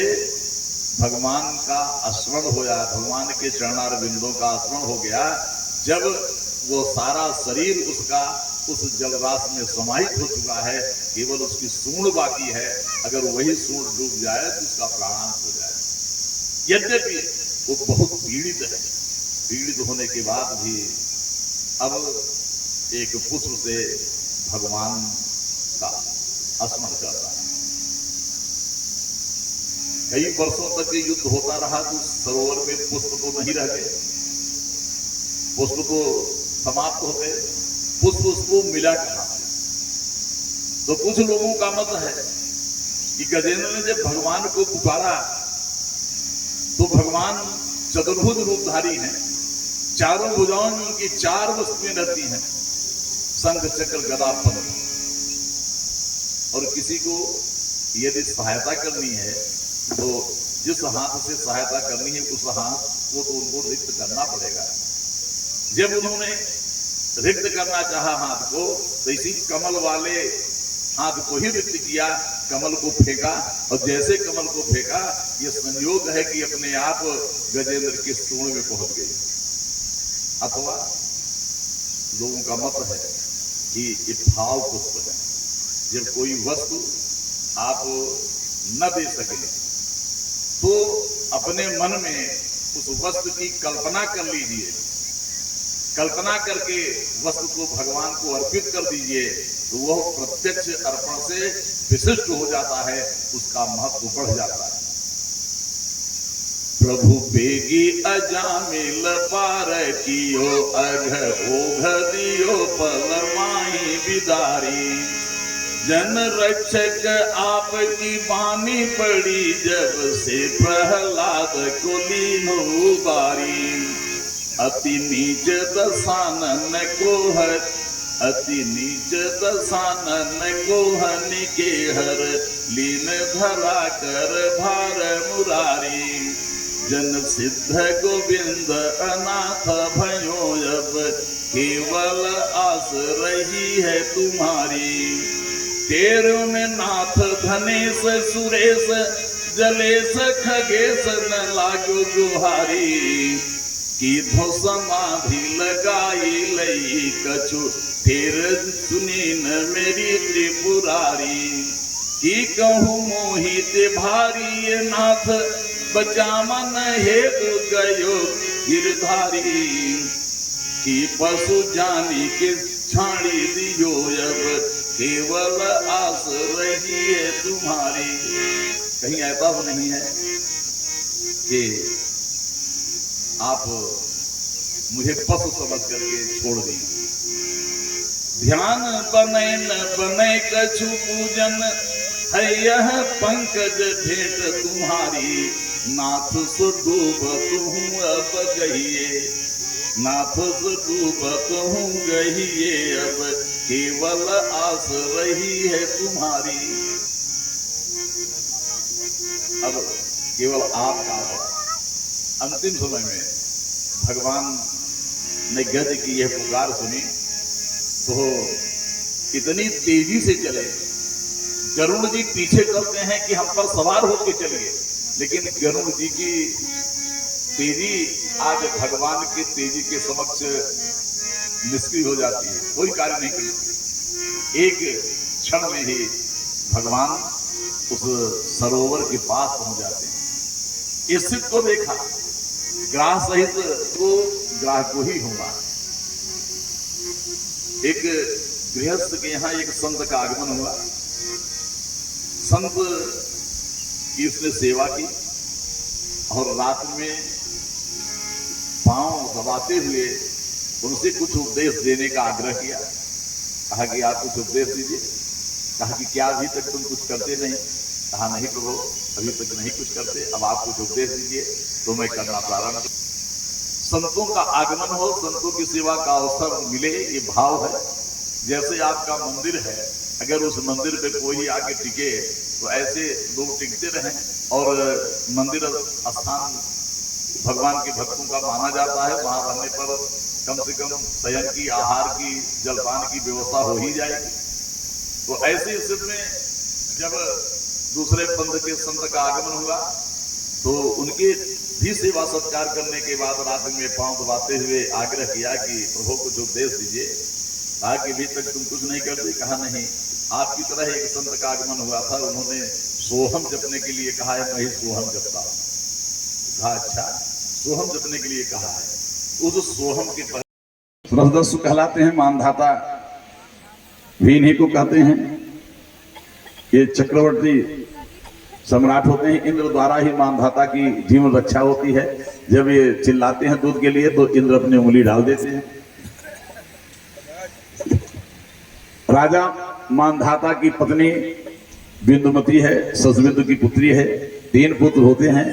भगवान का स्मरण होया, भगवान के चरणार बिंदों का स्मरण हो गया। जब वो सारा शरीर उसका उस जलराशि में समाहित हो चुका है, केवल उसकी सूंड बाकी है, अगर वही सूंड डूब जाए तो उसका प्राणांत हो जाए। यद्यपि वो बहुत पीड़ित है, पीड़ित होने के बाद भी अब एक पुष्प से भगवान का स्मरण करता है। कई वर्षों तक ये युद्ध होता रहा तो सरोवर में पुष्प तो नहीं रह गए, पुष्प तो समाप्त हो गए, पुष्प उसको मिला कहां? तो कुछ लोगों का मत है कि गजेंद्र ने जब भगवान को पुकारा तो भगवान चतुर्भुज रूपधारी हैं, चारों भुजाओं में उनकी 4 वस्तुएं रहती हैं, शंख चक्र गदा पद्म। और किसी को यदि सहायता करनी है तो जिस हाथ से सहायता करनी है उस हाथ को तो उनको रिक्त करना पड़ेगा। जब उन्होंने रिक्त करना चाहा हाथ को तो इसी कमल वाले हाथ को ही रिक्त किया, कमल को फेंका, और जैसे कमल को फेंका ये संयोग है कि अपने आप गजेंद्र के सूंड में पहुंच गई। अथवा लोगों का मत है कि ये भाव पुष्प है, जब कोई वस्तु आप न दे सके तो अपने मन में उस वस्तु की कल्पना कर लीजिए, कल्पना करके वस्तु को भगवान को अर्पित कर दीजिए, तो वह प्रत्यक्ष अर्पण से विशिष्ट हो जाता है, उसका महत्व बढ़ जाता है। प्रभु बेगी अजामिल पार कियो, अघ ओघ दियो पल माही बिदारी। जन रक्षक आपकी बानी पड़ी, जब से प्रहलाद को लीनो बारी। अति नीच दसानन को हर, अति नीच दसानन को हन के हर, लीन धरा कर भार मुरारी। जन सिद्ध गोविंद अनाथ भयो, अब केवल आस रही है तुम्हारी। तेरु में नाथ धनेश सुरेश, जलेश खगेश न लागो गुहारी। की धो समाधि लगाई लई कछु, फिर सुनी न मेरी त्रिपुरारी। की कहूँ मोहित भारी नाथ, बचामन हेतु गयो गिरधारी। की पशु जानी के छाड़ी दियो, अब केवल आस रही है तुम्हारी। कहीं ऐसा तो नहीं है कि आप मुझे पशु समझ करके छोड़ दी। ध्यान बने न बने कछु पूजन, है यह पंकज भेंट तुम्हारी। नाथ सुडूब तुम अब गहिए, नाथ सुडूब तुम गहिए, अब केवल आस रही है तुम्हारी। अब केवल आपका अंतिम समय में भगवान ने गज की यह पुकार सुनी तो इतनी तेजी से चले। गरुड़ जी पीछे चलते हैं कि हम पर सवार होकर चलिए, लेकिन गरुड़ जी की तेजी आज भगवान की तेजी के समक्ष निष्क्रिय हो जाती है, कोई कार्य नहीं करती। एक क्षण में ही भगवान उस सरोवर के पास पहुंच जाते हैं। इस को देखा, ग्राह सहित तो ग्राह को ही होगा। एक गृहस्थ के यहाँ एक संत का आगमन हुआ। संत की उसने सेवा की और रात में पांव दबाते हुए उनसे कुछ उपदेश देने का आग्रह किया। कहा कि आप कुछ उपदेश दीजिए। कहा कि क्या अभी तक तुम कुछ करते नहीं? कहा नहीं प्रभु, अभी तक नहीं कुछ करते, अब आप कुछ उपदेश दीजिए तो मैं करना प्रारंभ। संतों का आगमन हो, संतों की सेवा का अवसर मिले, ये भाव है। जैसे आपका मंदिर है, अगर उस मंदिर पे कोई आके टिके तो ऐसे लोग टिकते रहें, और मंदिर स्थान भगवान के भक्तों का माना जाता है, वहां रहने पर कम से कम शयन की, आहार की, जलपान की व्यवस्था हो ही जाएगी। तो ऐसी स्थिति में जब दूसरे पंथ के संत का आगमन हुआ तो उनके भी सेवा सत्कार करने के बाद रात में पांव दबाते हुए आग्रह किया कि प्रभु कुछ उपदेश दीजिए। कहा कि अभी तक तुम कुछ नहीं करते? कहा नहीं, आपकी तरह एक संत का आगमन हुआ था, उन्होंने सोहम जपने के लिए कहा है, मैं ही सोहम जपता हूं। कहा अच्छा सोहम जपने के लिए कहा है, उस सोहम के रसदस्यु कहलाते हैं, मानधाता भी इन्हीं को कहते हैं। ये चक्रवर्ती सम्राट होते हैं, इंद्र द्वारा ही मानधाता की जीवन रक्षा होती है। जब ये चिल्लाते हैं दूध के लिए तो इंद्र अपनी उंगली डाल देते हैं। राजा मानधाता की पत्नी बिंदुमती है, ससबिंदु की पुत्री है, 3 पुत्र होते हैं।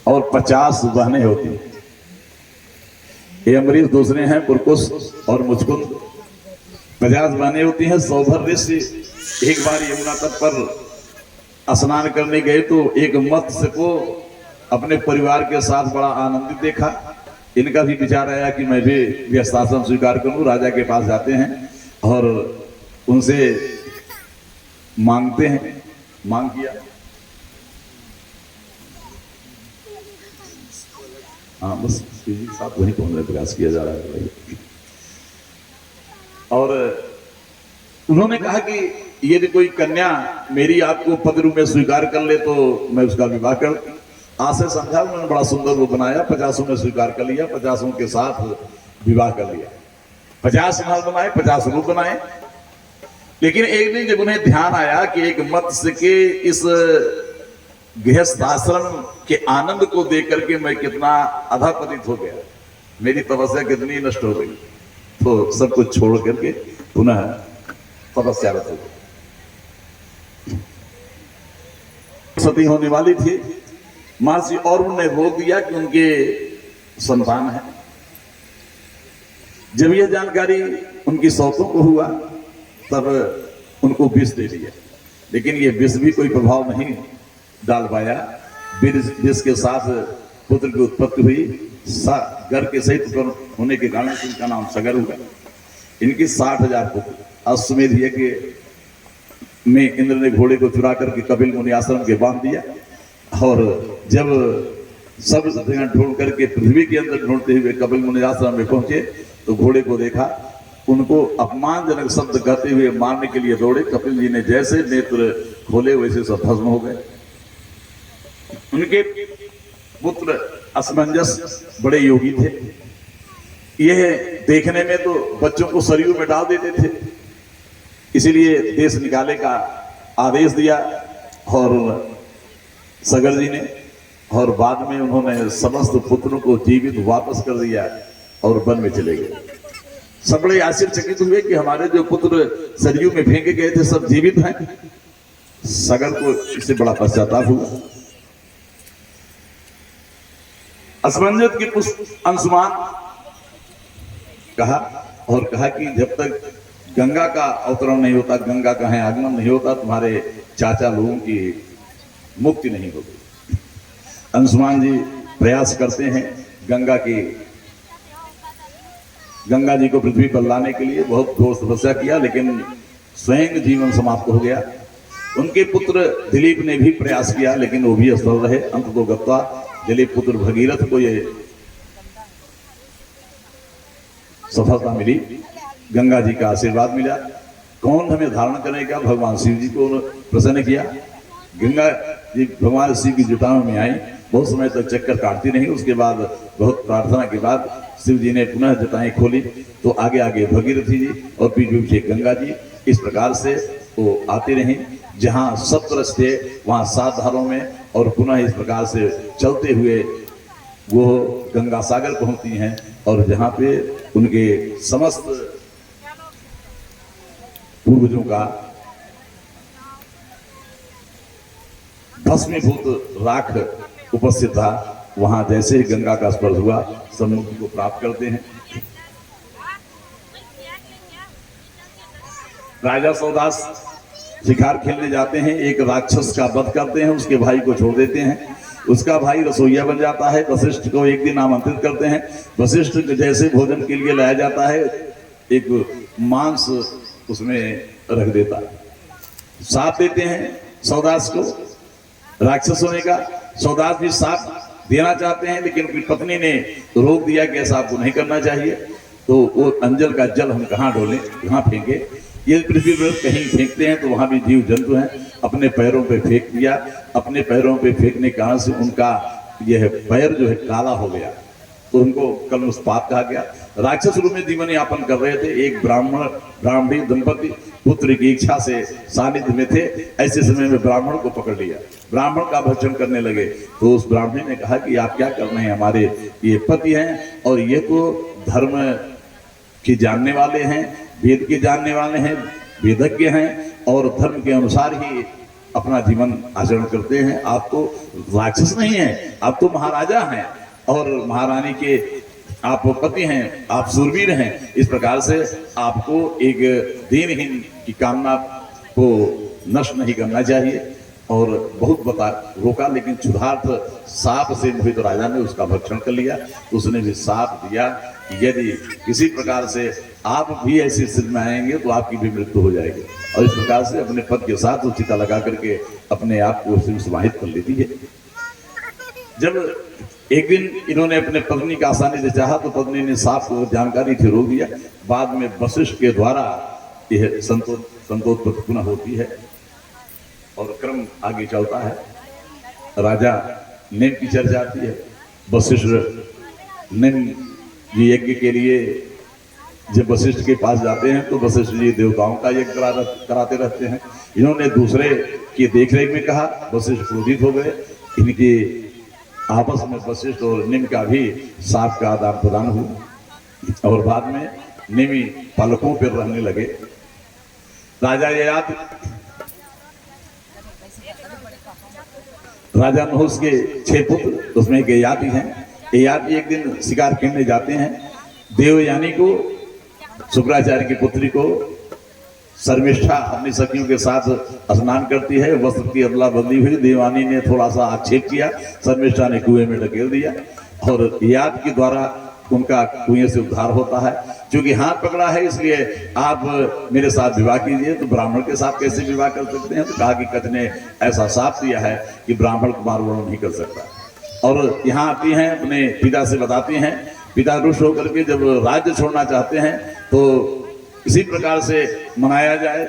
और 50 बहनें होती हैं। ये अमरीश दूसरे हैं, पुरकुश और मुचकुंद। 50 बहनें होती हैं। सौभर ऋषि एक बार यमुना तट पर स्नान करने गए तो एक मत्स्य को अपने परिवार के साथ बड़ा आनंदित देखा। इनका भी विचार आया कि मैं भी गृहस्थाश्रम स्वीकार करूं। राजा के पास जाते हैं और उनसे मांगते हैं। मांग किया, हाँ बस साथ वहीं पहुंचने का प्रयास किया जा रहा है। और उन्होंने कहा कि यदि कोई कन्या मेरी आपको पद रूप में स्वीकार कर ले तो मैं उसका विवाह कर। आज से समझा, उन्होंने बड़ा सुंदर रूप बनाया, 50 में स्वीकार कर लिया, 50 के साथ विवाह कर लिया। 50 महल बनाए, 50 रूप बनाए। लेकिन एक दिन जब उन्हें ध्यान आया कि एक मत्स्य के इस गृहस्थ आश्रम के आनंद को देख करके मैं कितना अधपतित हो गया, मेरी तपस्या कितनी नष्ट हो गई, तो सब कुछ छोड़ करके पुनः तपस्यारत हो गई। सती होने वाली थी, महर्षि और उन्होंने रोक दिया कि उनके संतान है। जब यह जानकारी उनकी सौतों को हुआ तब उनको विष दे दिया। लेकिन ये विष भी कोई प्रभाव नहीं डाल पाया। विष के साथ पुत्र की उत्पत्ति हुई। गर्भ के सहित होने के कारण इनका नाम सगर हुआ। इनकी 60,000 पुत्र। अश्वमेध यज्ञ में इंद्र ने घोड़े को चुरा करके कपिल मुनि आश्रम के बांध दिया। और जब सब जगह ढूंढ करके पृथ्वी के अंदर ढूंढते हुए कपिल मुनि आश्रम में पहुंचे तो घोड़े को देखा। उनको अपमानजनक शब्द कहते हुए मारने के लिए दौड़े। कपिल जी ने जैसे नेत्र खोले वैसे सब भस्म हो गए। उनके पुत्र असमंजस बड़े योगी थे। यह देखने में तो बच्चों को सरयू में डाल देते थे, इसीलिए देश निकाले का आदेश दिया और सगर जी ने। और बाद में उन्होंने समस्त पुत्रों को जीवित वापस कर दिया और वन में चले गए। सब बड़े आश्चर्यचकित हुए कि हमारे जो पुत्र सरयू में फेंके गए थे सब जीवित हैं। सगर को इससे बड़ा पश्चाताप हुआ। असमंजस की अंशुमान कहा और कहा कि जब तक गंगा का अवतरण नहीं होता, गंगा का है आगमन नहीं होता, तुम्हारे चाचा लोगों की मुक्ति नहीं होगी। अंशुमान जी प्रयास करते हैं गंगा जी को पृथ्वी पर लाने के लिए। बहुत घोर तपस्या किया लेकिन स्वयं जीवन समाप्त हो गया। उनके पुत्र दिलीप ने भी प्रयास किया लेकिन वो भी असफल रहे। अंत तो गत्वा दिलीप पुत्र भगीरथ को ये सफलता मिली, गंगा जी का आशीर्वाद मिला। कौन हमें धारण करेगा? भगवान शिव जी को प्रसन्न किया। गंगा जी भगवान शिव की जुटाओं में आई, बहुत समय तक चक्कर काटती रही। उसके बाद बहुत प्रार्थना के बाद शिव जी ने पुनः जटाएं खोली तो आगे आगे भगीरथी जी और पीछे गंगा जी। इस प्रकार से वो आती रही। जहाँ 7 रस्ते वहाँ 7 धारों में, और पुनः इस प्रकार से चलते हुए वो गंगा सागर पहुंचती हैं। और जहाँ पे उनके समस्त पूर्वजों का भस्मीभूत राख उपस्थित था, वहां जैसे ही गंगा का स्पर्श हुआ सब मुक्ति को प्राप्त करते हैं। राजा सौदास शिकार खेलने जाते हैं, एक राक्षस का वध करते हैं, उसके भाई को छोड़ देते हैं। उसका भाई रसोईया बन जाता है। वशिष्ठ को एक दिन आमंत्रित करते हैं। वशिष्ठ जैसे भोजन के लिए लाया जाता है, एक मांस उसमें रख देता है। साथ देते हैं सौदास को, राक्षस होने का। सौदास भी साथ देना चाहते हैं, लेकिन उनकी पत्नी ने रोक दिया कि ऐसा आपको नहीं करना चाहिए। तो वो अंजल का जल हम कहाँ डोलें, कहाँ फेंके? ये पृथ्वी पर कहीं फेंकते हैं तो वहां भी जीव जंतु हैं, अपने पैरों पे फेंक दिया। अपने पैरों पे फेंकने के कारण से उनका यह पैर जो है काला हो गया, तो उनको कलमुष पाप कहा गया। राक्षस रूप में जीवन यापन कर रहे थे। एक ब्राह्मणी दंपति पुत्र की इच्छा से सानिध्य में थे। ऐसे समय में ब्राह्मण को पकड़ लिया, ब्राह्मण का भक्षण करने लगे। तो उस ब्राह्मणी ने कहा कि आप क्या कर रहे हैं, हमारे ये पति हैं और ये तो धर्म के जानने वाले हैं, वेद के जानने वाले हैं, वेदज्ञ हैं और धर्म के अनुसार ही अपना जीवन आचरण करते हैं। आप तो राक्षस नहीं हैं, आप तो महाराजा हैं और महारानी के आप पति हैं, आप सूरवीर हैं। इस प्रकार से आपको एक दीनहीन की कामना को नष्ट नहीं करना चाहिए। और बहुत बता रोका, लेकिन क्षुधार्थ सांप से मोहित राजा ने उसका भक्षण कर लिया। उसने भी सांप दिया कि यदि किसी प्रकार से आप भी ऐसी स्थिति में आएंगे तो आपकी भी मृत्यु हो जाएगी। और इस प्रकार से अपने पद के साथ वो चिता लगा करके अपने आप को समाहित कर लेती है। जब एक दिन इन्होंने अपने पत्नी का आसानी से चाहा तो पत्नी ने सांप को जानकारी से रोक दिया। बाद में वशिष्ठ के द्वारा यह संतोष पुनः होती है और क्रम आगे चलता है। राजा निम की चर्चा आती है। वशिष्ठ निम यज्ञ के लिए जब वशिष्ठ के पास जाते हैं तो वशिष्ठ जी देवताओं का यज्ञ कराते रहते हैं। इन्होंने दूसरे की देखरेख में कहा, वशिष्ठ क्रोधित हो गए। इनके आपस में वशिष्ठ और निम का भी सांप का आदान प्रदान हुआ और बाद में निमी पलकों पर रहने लगे। राजा नहुस के 6 पुत्र, उसमें एक ययाति हैं। ययाति एक दिन शिकार खेलने जाते हैं। देवयानी को, शुक्राचार्य की पुत्री को शर्मिष्ठा अपनी सखियों के साथ स्नान करती है। वस्त्र की अदला बदली हुई। देवानी ने थोड़ा सा आक्षेप किया, शर्मिष्ठा ने कुएं में ढकेल दिया और याद के द्वारा उनका कुएं से उद्धार होता है। क्योंकि हाथ पकड़ा है इसलिए आप मेरे साथ विवाह कीजिए। तो ब्राह्मण के साथ कैसे विवाह कर सकते हैं? तो कहा कि कच ने ऐसा साथ दिया है कि ब्राह्मण कुमार वर्णन नहीं कर सकता। और यहाँ आती हैं, अपने पिता से बताती हैं। पिता रुष्ट होकर के जब राज्य छोड़ना चाहते हैं तो इसी प्रकार से मनाया जाए।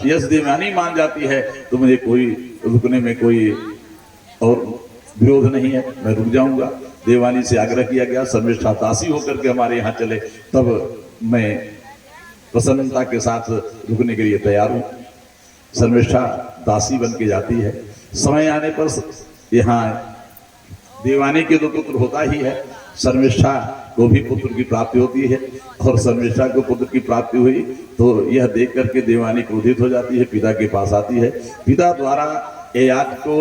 यश देवयानी मान जाती है तो मुझे कोई रुकने में कोई और विरोध नहीं है, मैं रुक जाऊंगा। देवानी से आग्रह किया गया, शर्मिष्ठा दासी होकर के हमारे यहाँ चले, तब मैं प्रसन्नता के साथ रुकने के लिए तैयार हूँ। शर्मिष्ठा दासी बन के जाती है। समय आने पर यहाँ देवानी के 2 पुत्र होता ही है। शर्मिष्ठा को भी पुत्र की प्राप्ति होती है और शर्मिष्ठा को पुत्र की प्राप्ति हुई तो यह देख करके देवानी क्रोधित हो जाती है, पिता के पास आती है। पिता द्वारा ययाति को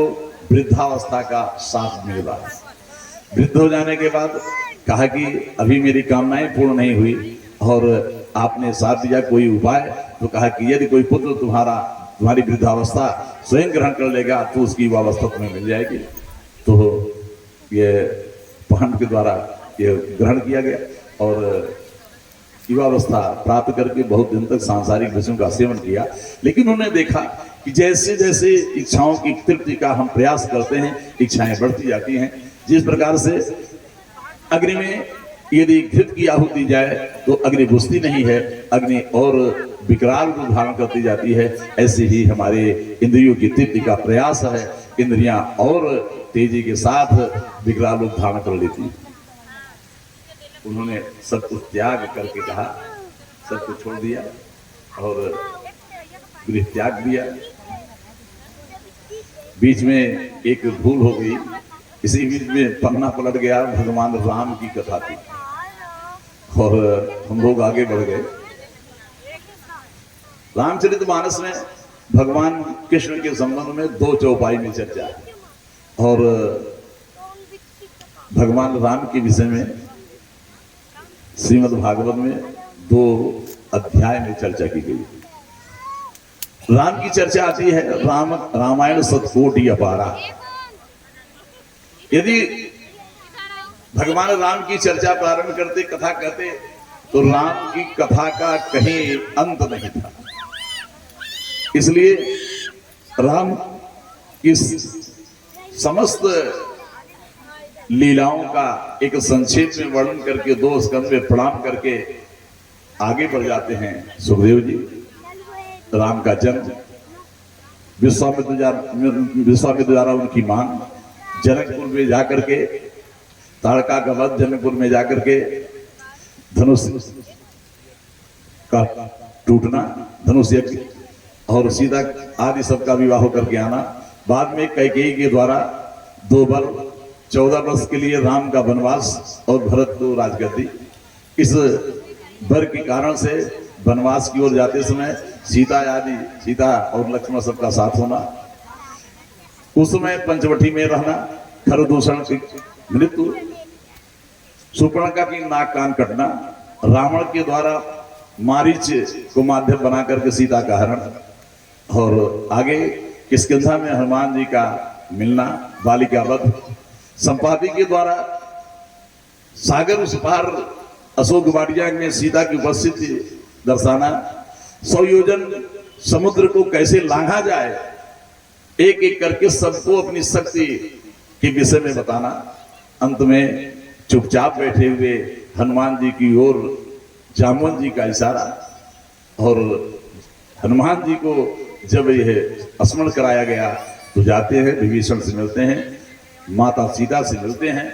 वृद्धावस्था का साथ मिला। वृद्ध हो जाने के बाद कहा कि अभी मेरी कामनाएं पूर्ण नहीं हुई और आपने साथ दिया कोई उपाय। तो कहा कि यदि कोई पुत्र तुम्हारी वृद्धावस्था स्वयं ग्रहण कर लेगा तो उसकी युवावस्था तुम्हें मिल जाएगी। तो ये पहन के द्वारा ये ग्रहण किया गया और युवावस्था प्राप्त करके बहुत दिन तक सांसारिक विषयों का सेवन किया। लेकिन उन्होंने देखा कि जैसे जैसे इच्छाओं की तृप्ति का हम प्रयास करते हैं, इच्छाएं बढ़ती जाती हैं। जिस प्रकार से अग्नि में यदि घृत की आहुति दी जाए तो अग्नि बुझती नहीं है, अग्नि और विकराल रूप धारण करती जाती है। ऐसे ही हमारे इंद्रियों की तृप्ति का प्रयास है, इंद्रियां और तेजी के साथ विकराल रूप धारण कर लेती है। उन्होंने सब कुछ त्याग करके कहा, सब कुछ छोड़ दिया और गृह त्याग दिया। बीच में एक भूल हो गई, इसी बीच में पन्ना पलट गया। भगवान राम की कथा थी और हम लोग आगे बढ़ गए। रामचरितमानस में भगवान कृष्ण के संबंध में 2 चौपाई में चर्चा है और भगवान राम के विषय में श्रीमद् भागवत में 2 अध्याय में चर्चा की गई। राम की चर्चा आती है, रामायण सतकोटि अपारा। यदि भगवान राम की चर्चा प्रारंभ करते, कथा कहते तो राम की कथा का कहीं अंत नहीं था। इसलिए राम की समस्त लीलाओं का एक संक्षेप में वर्णन करके 2 स्कंद में प्रणाम करके आगे बढ़ जाते हैं। सुखदेव जी राम का जन्म, विश्वामित्र द्वारा उनकी मांग, जनकपुर में जाकर के ताड़का का वध, जनकपुर में जाकर के धनुष का टूटना, धनुष यज्ञ और सीता आदि सबका विवाह करके आना, बाद में कैकेयी के द्वारा 2 बार 14 वर्ष के लिए राम का वनवास और भरत को राजगद्दी। इस वर के कारण से वनवास की ओर जाते समय सीता और लक्ष्मण सबका साथ होना, उस समय पंचवटी में रहना, खरदूषण की मृत्यु, सुपर्णका की नाक कान कटना, रावण के द्वारा मारीच को माध्यम बना करके सीता का हरण, और आगे किष्किंधा में हनुमान जी का मिलना, बालिका वध, संपाति के द्वारा सागर उस पार अशोक वाटिया में सीता की उपस्थिति दर्शाना, 100 योजन समुद्र को कैसे लांघा जाए, एक एक करके सबको अपनी शक्ति के विषय में बताना, अंत में चुपचाप बैठे हुए हनुमान जी की ओर जामुन जी का इशारा, और हनुमान जी को जब यह स्मरण कराया गया तो जाते हैं, विभीषण से मिलते हैं, माता सीता से मिलते हैं,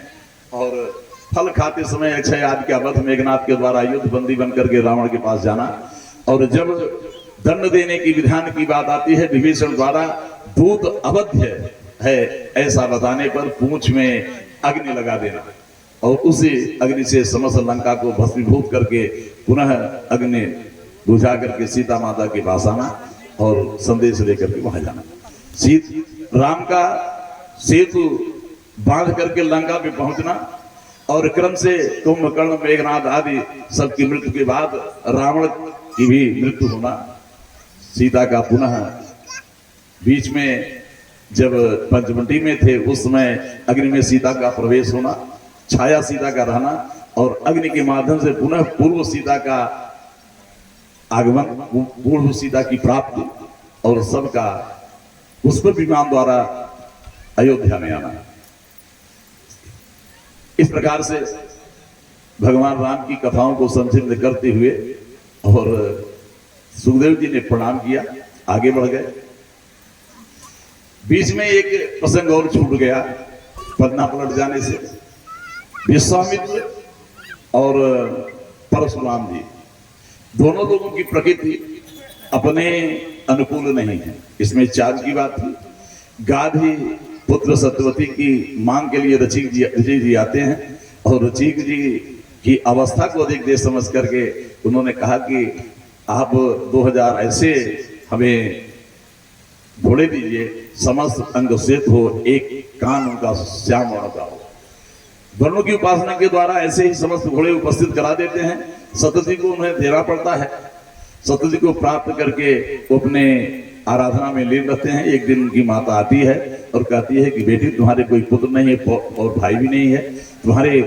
और फल खाते समय अक्षय आदि का वध मेघनाथ के द्वारा युद्ध बंदी बनकर के रावण के पास जाना, और जब दंड देने की विधान की बात आती है, विभीषण द्वारा दूत अवध्य है ऐसा बताने पर पूंछ में अग्नि लगा देना, और उसी अग्नि से समस्त लंका को भस्मीभूत करके पुनः अग्नि बुझा करके सीता माता के पास आना और संदेश लेकर के वहां जाना। राम का सेतु बांध करके लंका पे पहुंचना, और क्रम से कुंभकर्ण, मेघनाद आदि सबकी मृत्यु के बाद रावण की भी मृत्यु होना, सीता का पुनः बीच में जब पंचवटी में थे उस समय अग्नि में सीता का प्रवेश होना, छाया सीता का रहना, और अग्नि के माध्यम से पुनः पूर्व सीता का आगमन, पूर्व सीता की प्राप्ति, और सबका पुष्प विमान द्वारा अयोध्या में आना। इस प्रकार से भगवान राम की कथाओं को संक्षिप्त करते हुए और सुखदेव जी ने प्रणाम किया, आगे बढ़ गए। बीच में एक प्रसंग और छूट गया, पन्ना पलट जाने से। विश्वामित्र और परशुराम जी दोनों लोगों की प्रकृति अपने अनुकूल नहीं है, इसमें चार्ज की बात थी। गाधी पुत्र सत्यवती की मांग के लिए ऋषिक जी आते हैं, और ऋषिक जी की अवस्था को अधिक देख समझ करके उन्होंने कहा कि आप 2000 ऐसे हमें घोड़े दीजिए, समस्त अंग श्वेत हो, एक कान उनका श्याम वर्ण का हो। वर्णों की उपासना के द्वारा ऐसे ही समस्त घोड़े उपस्थित करा देते हैं। सत्यजी को उन्हें देना पड़ता है, सत्यजी को प्राप्त करके वो अपने आराधना में लीन रहते हैं। एक दिन उनकी माता आती है और कहती है कि बेटी तुम्हारे कोई पुत्र नहीं है और भाई भी नहीं है, तुम्हारे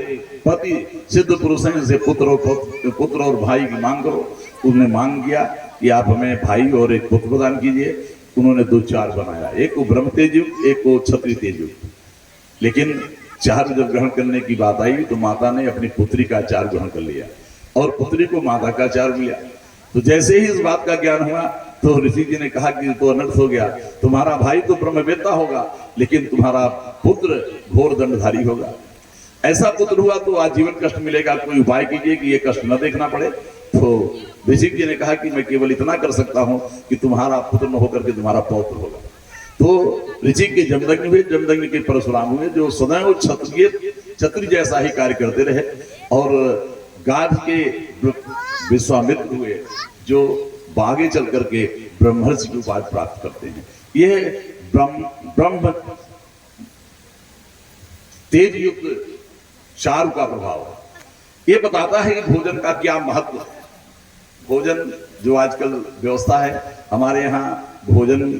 पति सिद्ध पुरुष हैं, इनसे पुत्र और भाई की मांग करो। उन्होंने मांग किया कि आप हमें भाई और एक पुत्र प्रदान कीजिए। उन्होंने 2 चार बनाया, एक को ब्रह्म तेजयुक्त, एक को क्षत्रिय तेजयुक्त। लेकिन चार जब ग्रहण करने की बात आई तो माता ने अपनी पुत्री का चार ग्रहण कर लिया और पुत्री को माता का चार मिला। तो जैसे ही इस बात का ज्ञान हुआ तो ऋषि जी ने कहा कि तो अनर्थ हो गया, तुम्हारा भाई तो ब्रह्मवेत्ता होगा लेकिन तुम्हारा पुत्र घोर दंडधारी होगा। ऐसा पुत्र हुआ तो आजीवन कष्ट मिलेगा, कोई उपाय कीजिए कि ये कष्ट न देखना पड़े। तो ऋषि जी ने कहा कि मैं केवल इतना कर सकता हूं कि तुम्हारा पुत्र न होकर के तुम्हारा पौत्र होगा। तो ऋषि के जमदग्नि हुए, जमदग्नि के परशुराम हुए, जो सदैव क्षत्रिय जैसा ही कार्य करते रहे। और गाध के विश्वामित्र हुए, जो आगे चल करके ब्रह्मर्षि की उपाधि प्राप्त करते हैं। यह ब्रह्म तेज युक्त चारु का प्रभाव ये बताता है कि भोजन का क्या महत्व है। भोजन जो आजकल व्यवस्था है, हमारे यहाँ भोजन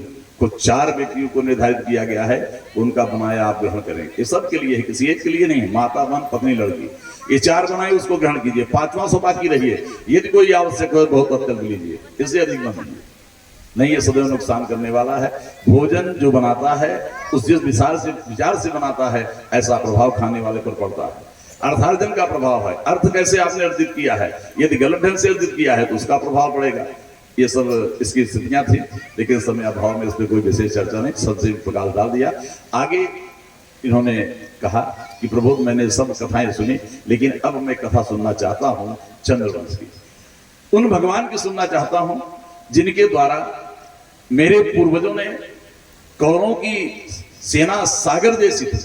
को 4 व्यक्तियों को निर्धारित किया गया है, उनका बनाया आप ग्रहण करें। ये सब के लिए है, किसी एक के लिए नहीं। माता, बहन, पत्नी, लड़की, ये 4 बनाए उसको ग्रहण कीजिए, 5वां सो बाकी रहिए। यदि कोई आवश्यक हो बहुत अत्यंत लीजिए, इससे अधिक न लीजिए। नहीं, ये सदैव नुकसान करने वाला है। भोजन जो बनाता है उस जिस विचार से बनाता है, ऐसा प्रभाव खाने वाले पर पड़ता है। अर्थार्जन का प्रभाव है, अर्थ कैसे आपने अर्जित किया है, यदि गलत ढंग से अर्जित किया है तो उसका प्रभाव पड़ेगा। ये सब इसकी स्थितियां थी, लेकिन समय अभाव में इस पर कोई विशेष चर्चा नहीं, सबसे प्रकाश डाल दिया। आगे इन्होंने कहा कि प्रभु मैंने सब कथाएं सुनी, लेकिन अब मैं कथा सुनना चाहता हूँ चंद्रवंश की, उन भगवान की सुनना चाहता हूँ जिनके द्वारा मेरे पूर्वजों ने कौरवों की सेना सागर जैसी थी,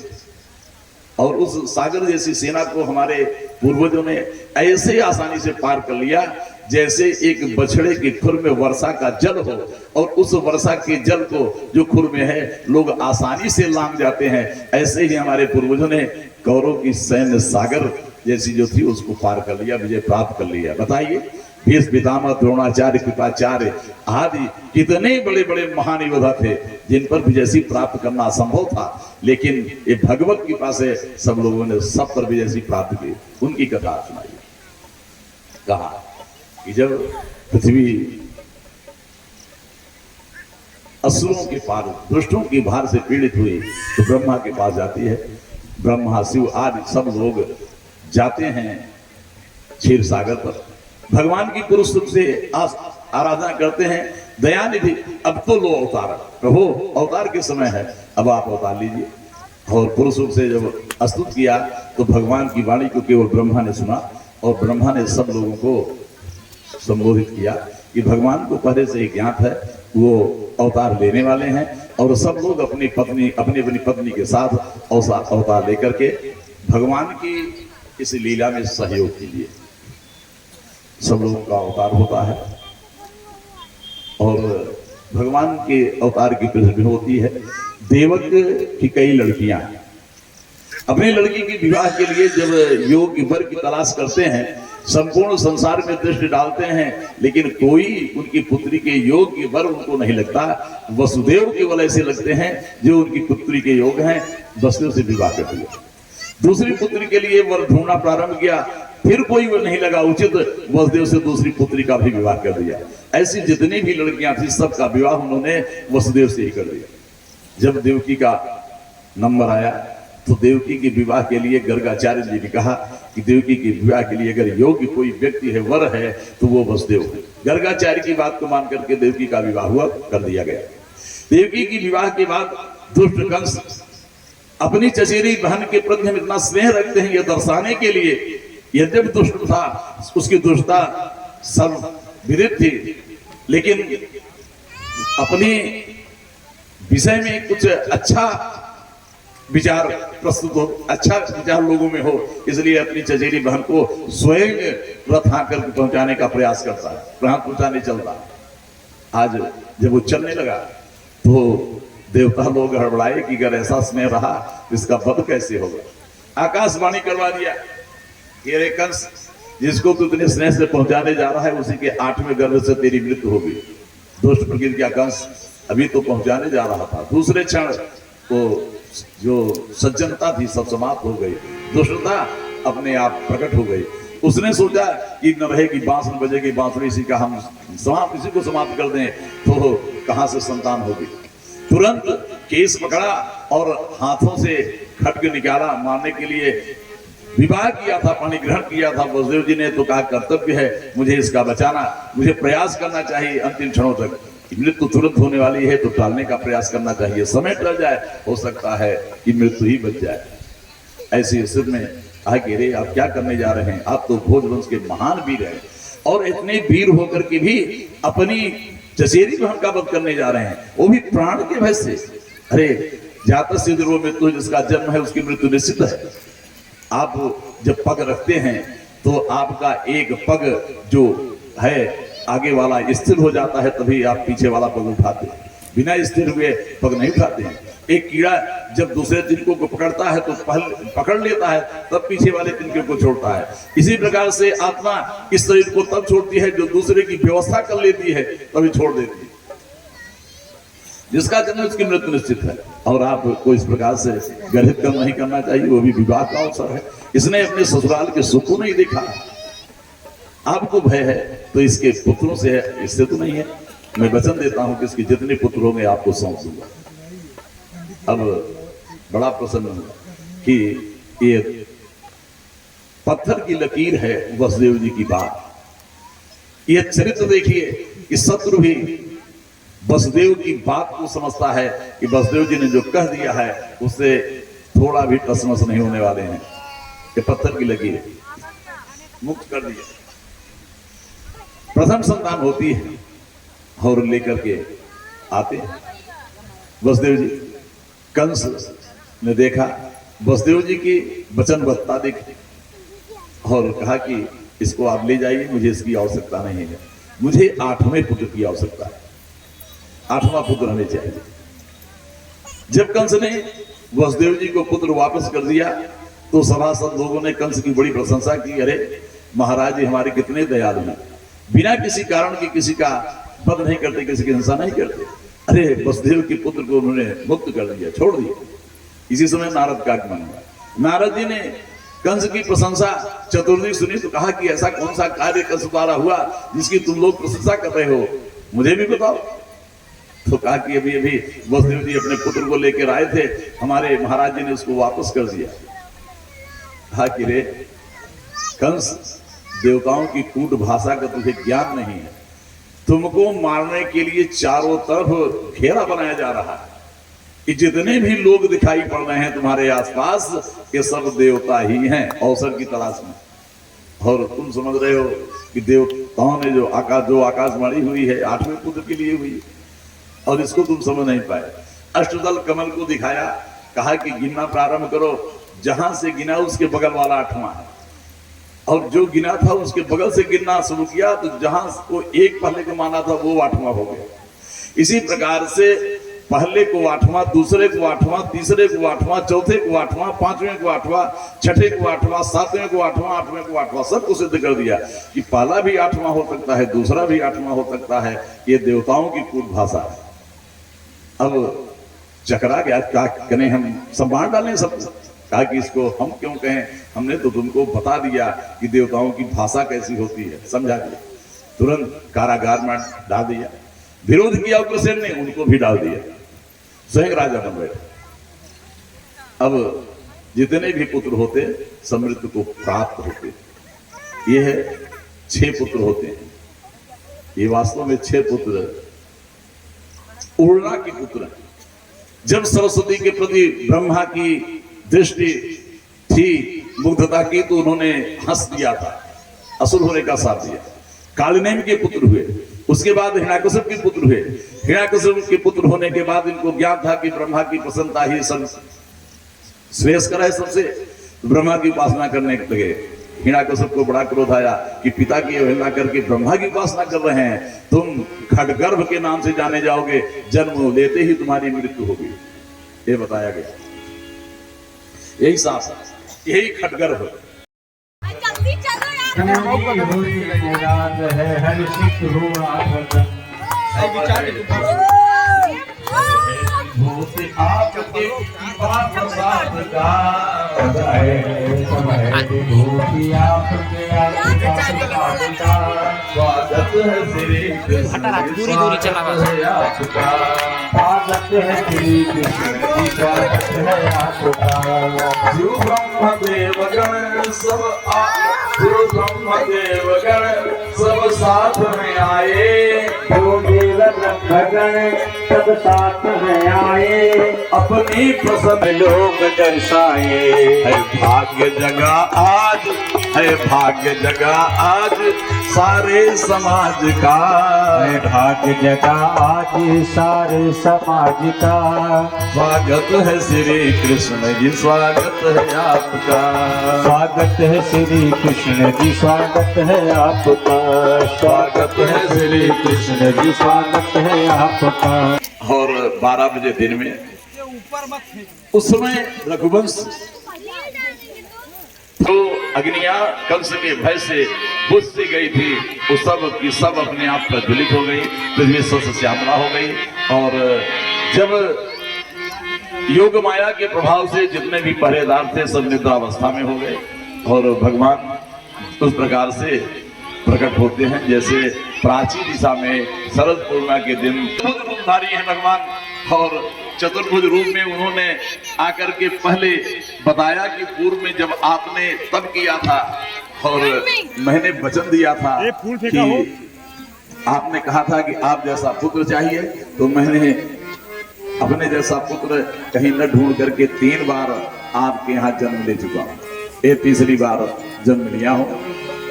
और उस सागर जैसी सेना को हमारे पूर्वजों ने ऐसे आसानी से पार कर लिया जैसे एक बछड़े के खुर में वर्षा का जल हो, और उस वर्षा के जल को जो खुर में है लोग आसानी से लांग जाते हैं। ऐसे ही हमारे पूर्वजों ने कौरवों की सैन्य सागर जैसी जो थी उसको पार कर लिया, विजय प्राप्त कर लिया। बताइए, भीष्म पितामह, द्रोणाचार्य, कृपाचार्य आदि कितने बड़े बड़े महान योद्धा थे जिन पर विजय सिंह प्राप्त करना असंभव था, लेकिन ये भगवत कृपा से सब लोगों ने सब पर विजय सिंह प्राप्त की। उनकी कथा सुनाई। कहा कि जब पृथ्वी असुरों के पार, दुष्टों की भार से पीड़ित हुई तो ब्रह्मा के पास जाती है। ब्रह्मा, शिव आदि सब लोग जाते हैं क्षीर सागर पर, भगवान की पुरुष रूप से आराधना करते हैं। दयानिधि, अब तो लो अवतार, प्रभु अवतार के समय है, अब आप अवतार लीजिए। और पुरुष रूप से जब स्तुत किया तो भगवान की वाणी को केवल ब्रह्मा ने सुना, और ब्रह्मा ने सब लोगों को संबोधित किया कि भगवान को पहले से ही ज्ञात है वो अवतार लेने वाले हैं, और सब लोग अपनी पत्नी के साथ अवतार लेकर के भगवान की इस लीला में सहयोग कीजिए। सब लोगों का अवतार होता है, और भगवान के अवतार की पृथ्वी होती है। देवक की कई लड़कियां अपनी लड़की की विवाह के लिए जब योग्य वर की तलाश करते हैं, संपूर्ण संसार में दृष्टि डालते हैं, लेकिन कोई उनकी पुत्री के योग्य वर उनको नहीं लगता। वसुदेव केवल ऐसे लगते हैं जो उनकी पुत्री के योग हैं, वसुदेव से विवाह कर दिया। दूसरी पुत्री के लिए वर ढूंढना प्रारंभ किया, फिर कोई वो नहीं लगा उचित, वसुदेव से दूसरी पुत्री का भी विवाह कर दिया। ऐसी जितनी भी लड़कियां थी सबका विवाह उन्होंने वसुदेव से ही कर दिया। जब देवकी का नंबर आया तो देवकी के विवाह के लिए गर्गाचार्य जी ने कहा कि देवकी के विवाह के लिए अगर योग्य कोई व्यक्ति है, वर है, तो वो वसुदेव है। गर्गाचार्य की बात को मान करके देवकी का विवाह हुआ, कर दिया गया। देवकी की विवाह के बाद दुष्ट कंस अपनी चचेरी बहन के प्रति हम इतना स्नेह रखते हैं यह दर्शाने के लिए, यद्यपि दुष्ट था, उसकी दुष्टता सब विदित थी, लेकिन अपने विषय में कुछ अच्छा विचार प्रस्तुत हो, अच्छा विचार लोगों में हो, इसलिए अपनी चचेरी बहन को स्वयं रथ आकर पहुंचाने का प्रयास करता है, प्राण पहुंचाने चलता है। आज जब वो चलने लगा तो देवता लोग हड़बड़ाए कि अगर ऐसा स्नेह रहा इसका वध कैसे होगा। आकाशवाणी करवा दिया कि रे कंस, जिसको तू इतने स्नेह से पहुंचाने जा रहा है उसी के 8वें गर्भ से तेरी मृत्यु होगी। दुष्ट प्रकृति का कंस अभी तो पहुंचाने जा रहा था, दूसरे क्षण तो जो सज्जनता थी सब समाप्त हो गई, दुष्टता अपने आप प्रकट हो गई। उसने सोचा कि न रहेगी बांसुरी बजेगी, बांसुरी इसी का हम इसी को समाप्त कर दें तो कहां से संतान होगी। तुरंत केस पकड़ा और हाथों से खड्ग निकाला, मारने के लिए विवाह किया था, पानी ग्रहण किया था। वसुदेव जी ने तो कहा कर्तव्य है मुझे इसका बचाना, मुझे प्रयास करना चाहिए अंतिम क्षणों तक, मृत्यु तुरंत होने वाली है तो टालने का प्रयास करना चाहिए, समय टल जाए, हो सकता है कि मृत्यु ही बच जाए। ऐसी स्थिति में आगे रे आप क्या करने जा रहे हैं, आप तो भोजवंश के महान वीर हैं, और इतने वीर होकर के भी अपनी चचेरी बहन का वध करने जा रहे हैं, वो भी प्राण के भय से। अरे जातस्य ध्रुवो मृत्यु, जिसका जन्म है उसकी मृत्यु निश्चित है। आप जब पग रखते हैं तो आपका एक पग जो है आगे वाला स्थिर हो जाता है, तभी आप पीछे वाला पग उठाते हैं, बिना स्थिर हुए पग नहीं उठाते हैं। एक कीड़ा जब दूसरे तिनकों को पकड़ता है तो पहले पकड़ लेता है, तब पीछे वाले तिनके को छोड़ता है। इसी प्रकार से आत्मा इस शरीर को तब छोड़ती है जो दूसरे की व्यवस्था कर लेती है, तभी छोड़ देती है। जिसका जन्म उसकी मृत्यु निश्चित है, और आपको इस प्रकार से गर्हित कर्म नहीं करना चाहिए, वो भी विवाह का अवसर है। इसने अपने ससुराल के सुख को नहीं देखा, आपको भय है तो इसके पुत्रों से है, इससे तो नहीं है। मैं वचन देता हूं कि इसके जितने पुत्र होंगे आपको सौंप दूंगा। अब बड़ा प्रसन्न हुआ कि ये पत्थर की लकीर है वसुदेव जी की बात। ये चरित्र देखिए कि शत्रु भी वसुदेव की बात को समझता है कि वसुदेव जी ने जो कह दिया है उससे थोड़ा भी टसमस नहीं होने वाले हैं। कि पत्थर की लकीर मुक्त कर दिया। प्रथम संतान होती है और लेकर के आते हैं वसुदेव जी। कंस ने देखा वसुदेव जी की वचनबद्धता देखी और कहा कि इसको आप ले जाइए, मुझे इसकी आवश्यकता नहीं है, मुझे 8वें पुत्र की आवश्यकता है, 8वां पुत्र हमें चाहिए। जब कंस ने वसुदेव जी को पुत्र वापस कर दिया तो सभासद लोगों ने कंस की बड़ी प्रशंसा की। अरे महाराज जी हमारे कितने दयालु हैं, बिना किसी कारण के किसी का वध नहीं करते, किसी की हिंसा नहीं करते। अरे वसुदेव के पुत्र को उन्होंने मुक्त कर दिया, छोड़ दिया। इसी समय नारद का आगमन हुआ। नारद जी ने कंस की प्रशंसा चतुर्थी सुनी तो कहा कि ऐसा कौन सा कार्य कंस द्वारा हुआ जिसकी तुम लोग प्रशंसा कर रहे हो, मुझे भी बताओ। तो कहा कि अभी अभी वसुदेव जी अपने पुत्र को लेकर आए थे, हमारे महाराज जी ने उसको वापस कर दिया। कहा कि रे कंस, देवताओं की कूट भाषा का तुझे ज्ञान नहीं है, तुमको मारने के लिए चारों तरफ घेरा बनाया जा रहा है कि जितने भी लोग दिखाई पड़ रहे हैं तुम्हारे आसपास ये सब देवता ही हैं अवसर की तलाश में। और तुम समझ रहे हो कि देवताओं ने जो आकाशवाणी हुई है 8वें पुत्र के लिए हुई और इसको तुम समझ नहीं पाए। अष्टदल कमल को दिखाया, कहा कि गिनना प्रारंभ करो, जहां से गिना उसके बगल वाला 8वां है और जो गिना था उसके बगल से गिनना शुरू किया तो जहां को एक पहले को माना था वो 8वां हो गया। इसी प्रकार से पहले को 8वां, दूसरे को 8वां, तीसरे को 8वां, चौथे को 8वां, 5वें को 8वां, छठे को 8वां, 7वें को 8वां, 8वें को 8वां, सबको सिद्ध कर दिया कि पहला भी 8वां हो सकता है, दूसरा भी 8वां हो सकता है। ये देवताओं की कूट भाषा है। अब चकरा गया, क्या करें, हम संभाल डालें सब। कहा कि इसको हम क्यों कहें, हमने तो तुमको बता दिया कि देवताओं की भाषा कैसी होती है, समझा दिया। तुरंत कारागार में डाल दिया। विरोध किया उग्रसेन ने, उनको भी डाल दिया, स्वयं राजा बन बैठे। अब जितने भी पुत्र होते समृद्ध को प्राप्त होते। ये है 6 पुत्र होते हैं। ये वास्तव में 6 पुत्र उड़ना के पुत्र हैं। जब सरस्वती के प्रति ब्रह्मा की दृष्टि थी, मुग्धता की, तो उन्होंने हंस दिया था, असुर होने का साथ दिया। कालिनेम के पुत्र हुए, उसके बाद हिरण्यकशिप के पुत्र हुए। हिरण्यकशिप के पुत्र होने के बाद इनको ज्ञान था कि ब्रह्मा की प्रसन्नता ही सब श्रेयस्कर है सबसे, ब्रह्मा की उपासना करने लगे। हिरण्यकशिप को बड़ा क्रोध आया कि पिता की अवहेलना करके ब्रह्मा की उपासना कर रहे हैं, तुम खड्गर्भ के नाम से जाने जाओगे, जन्म लेते ही तुम्हारी मृत्यु होगी। ये बताया गया, यही साफ, यही खड्गर्भ। आपके प्रसाद का स्वागत है श्री कृष्ण, दूरी दूरी चला आपका स्वागत है श्री कृष्ण, स्वागत है आपका। शिव ब्रह्म देव गण सब शिव ब्रह्म देव गण सब साथ में आए, भगन सब साथ में आए, अपनी प्रसन्न लोग दर्शाए। है भाग्य जगा आज, है भाग्य जगा आज सारे समाज का, है भाग्य जगा आज सारे समाज का। स्वागत है श्री कृष्ण जी, स्वागत है आपका, स्वागत है श्री कृष्ण जी, स्वागत है आपका, स्वागत है श्री कृष्ण जी, स्वागत है आपका। और 12 बजे दिन में उस समय रघुवंश तो अग्नियां कंस के भय से बुझ सी गई थी, वो सब की सब अपने आप प्रज्वलित हो गई, पृथ्वी से श्यामला हो गई। और जब योग माया के प्रभाव से जितने भी पहरेदार थे सब निद्रावस्था में हो गए और भगवान उस प्रकार से प्रकट होते हैं जैसे प्राची दिशा में शरद पूर्णिमा के दिन रूपधारी है भगवान, और चतुर्भुज रूप में उन्होंने आकर के पहले बताया कि पूर्व में जब आपने तप किया था और मैंने वचन दिया था कि आपने कहा था कि आप जैसा पुत्र चाहिए, तो मैंने अपने जैसा पुत्र कहीं न ढूंढ करके 3 बार आपके यहाँ जन्म ले चुका हूँ। ये तीसरी बार जन्म लिया हूँ।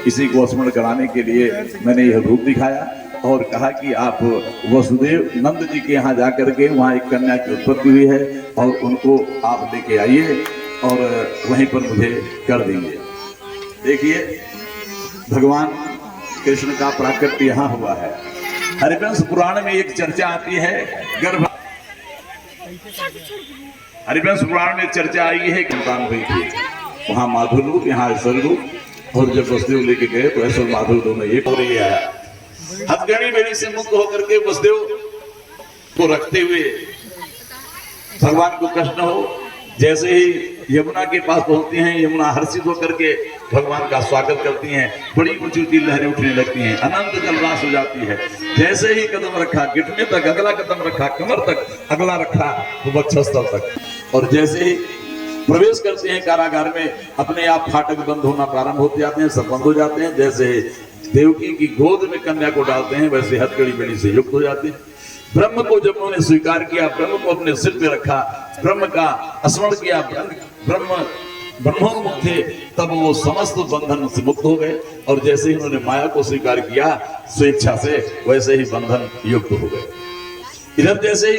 इसी को स्मरण कराने के लिए मैंने यह रूप दिखाया और कहा कि आप वसुदेव नंद जी के यहाँ जाकर के वहाँ एक कन्या की उत्पत्ति हुई है और उनको आप लेके आइए और वहीं पर मुझे कर देंगे। देखिए भगवान कृष्ण का प्राकट्य यहाँ हुआ है। हरिवंश पुराण में एक चर्चा आती है, गर्भ हरिवंश पुराण में चर्चा आई है कि संतान हुई थी, वहाँ माधुर रूप यहाँ ऐश्वर्य रूप, और जब वसुदेव लेके गए तो ऐश्वर्य माधुर दोनों एक और ये आया। हथकड़ी बेड़ी से मुक्त होकर के वसुदेव को रखते हुए भगवान को कष्ट न हो, जैसे ही यमुना के पास पहुंचती हैं, यमुना हर्षित होकर के भगवान का स्वागत करती हैं, बड़ी ऊंची ऊंची लहरें उठने लगती हैं, अनंत जलराशि हो जाती है। जैसे ही कदम रखा घुटने तक, अगला कदम रखा कमर तक, अगला रखा तो वक्षस्थल तक, और जैसे ही प्रवेश करते हैं कारागार में, अपने आप फाटक बंद होना प्रारंभ होते जाते हैं, सब बंद हो जाते हैं। जैसे देवकी की गोद में कन्या को डालते हैं, वैसे हथकड़ी बेड़ी से युक्त हो जाते हैं। ब्रह्म को जब उन्होंने स्वीकार किया, ब्रह्म को अपने सिर पे रखा, ब्रह्म का स्मरण किया, ब्रह्म ब्रह्मोन्मुख थे, तब वो समस्त बंधन से मुक्त हो गए। और जैसे ही उन्होंने माया को स्वीकार किया स्वेच्छा से, वैसे ही बंधन युक्त हो गए। इधर जैसे ही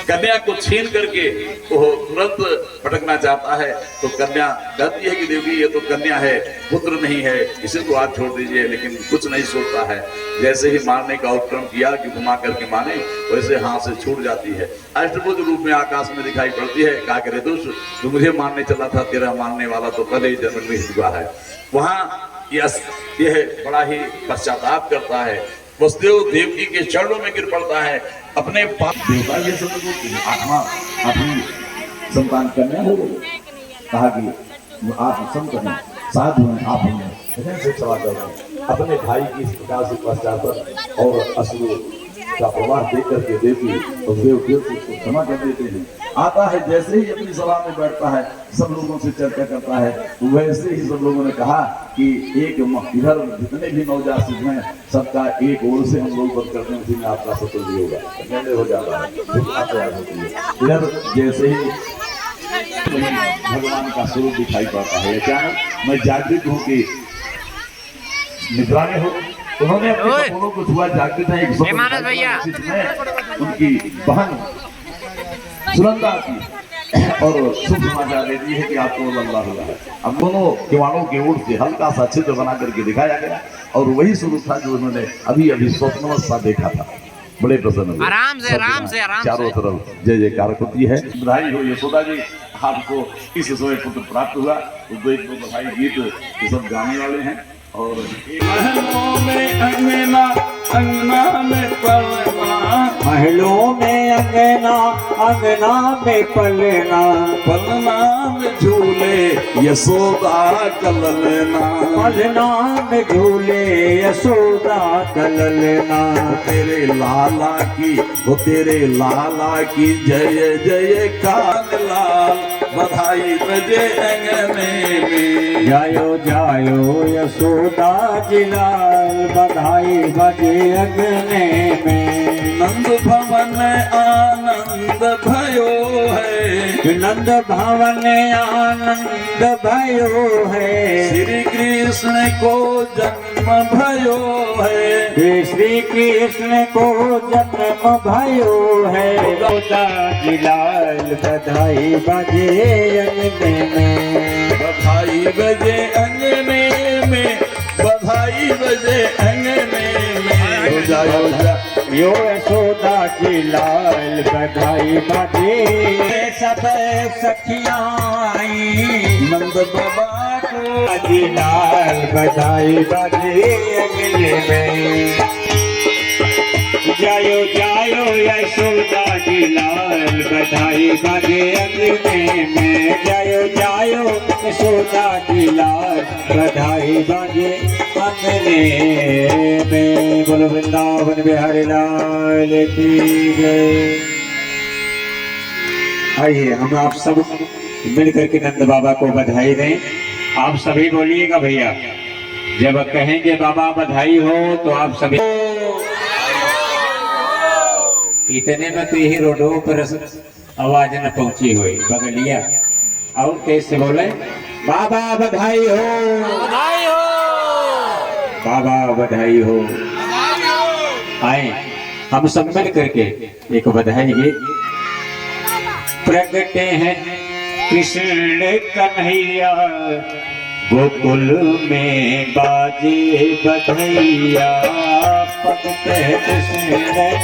कन्या को छीन करके वो तुरंत पटकना चाहता है, तो कन्या कहती है कि देवी ये तो कन्या है, पुत्र नहीं है, इसे तो आज छोड़ दीजिए, लेकिन कुछ नहीं सोचता है। जैसे ही मारने का उपक्रम किया कि घुमा करके माने, वैसे हाथ से छूट जाती है, अष्टभुज रूप में आकाश में दिखाई पड़ती है। कहा करे दुष्ट, तू मुझे मारने चला था, तेरा मारने वाला तो पहले ही जन्म में चुका है। वहाँ यह बड़ा ही पश्चाताप करता है, वसुदेव देवकी के चरणों में गिर पड़ता है, अपने पाप देवता ये सब अपनी संतान कन्या हो गई। कहा कि आप संत हैं, साधु हैं, आप हैं, से सवाल करते अपने भाई की इस प्रकार से पश्चाताप और असुर का प्रवाह देख करके देवी और देव को क्षमा कर देते हैं। आता है, जैसे ही अपनी सभा में बैठता है, सब लोगों से चर्चा करता है, वैसे ही सब लोगों ने कहा कि एक इधर जितने भी नवजात शिशु हैं, सबका एक ओर से हम लोग बंद करते हैं, उसी में आपका सफल भी होगा, पहले हो जाता है, तैयार होती है। इधर जैसे ही भगवान का स्वरूप दिखाई पड़ता है, अचानक मैं जागृत हूँ कि निद्रा में हो, उन्होंने अपने कपड़ों को छुआ, जागृत है, उनकी बहन सुनंदा आती और शुभ समाचार देती है कि आपको लंबा हुआ है। अब दोनों किवाड़ों के ओर से हल्का सा छिद्र बना करके दिखाया गया, और वही स्वरूप था जो उन्होंने अभी अभी स्वप्नवस्था देखा था। बड़े प्रसन्न हुए, आराम से चारों तरफ जय जयकार होती है। बधाई हो यशोदा जी, आपको इस समय पुत्र प्राप्त हुआ। बधाई गीत ये सब गाने वाले हैं। और महलों में अंगना, अंगना में पलना,
महलों में अंगना, अंगना में पलना,
पलना में झूले यशोदा कललना,
पलना में झूले यशोदा कललना।
तेरे लाला की, वो तेरे लाला की जय जय कान लाल, बधाई बजे अंगने में।
जायो जायो यशोदा जी लाल, बधाई बजे अंगने में।
नंद भवन आनंद भयो है,
नंद भवन आनंद भयो है।
श्री कृष्ण को जन्म भयो है,
श्री कृष्ण को जन्म भयो है। यशोदा जी लाल, बधाई बजे अंगने में,
बधाई बजे अंगने में, बधाई बजे अंगने में। हो जाओ
यो यशोदा जी लाल, बधाई बजे। सब सखियां आई
नंद बाबा को
जी लाल, बधाई बजे अंगने में। जायो जायो यशोदा जी लाल बधाई बाजे अंगने में। जायो जायो यशोदा जी लाल बधाई बाजे अंगने में। बोलो वृंदावन बिहारी लाल की जय। आइए हम आप सब मिलकर के नंद बाबा को बधाई दें। आप सभी बोलिएगा भैया, जब कहेंगे बाबा बधाई हो तो आप सभी। इतने में तो यही रोडों पर आवाज न पहुंची हुई बगलिया। और कैसे बोले, बाबा बधाई हो,
बधाई हो,
बाबा बधाई हो। आए हम सब मिल करके एक बधाई गीत। प्रगटे हैं कृष्ण कन्हैया गोकुल में बाजे बधैया। प्रगटे हैं कृष्ण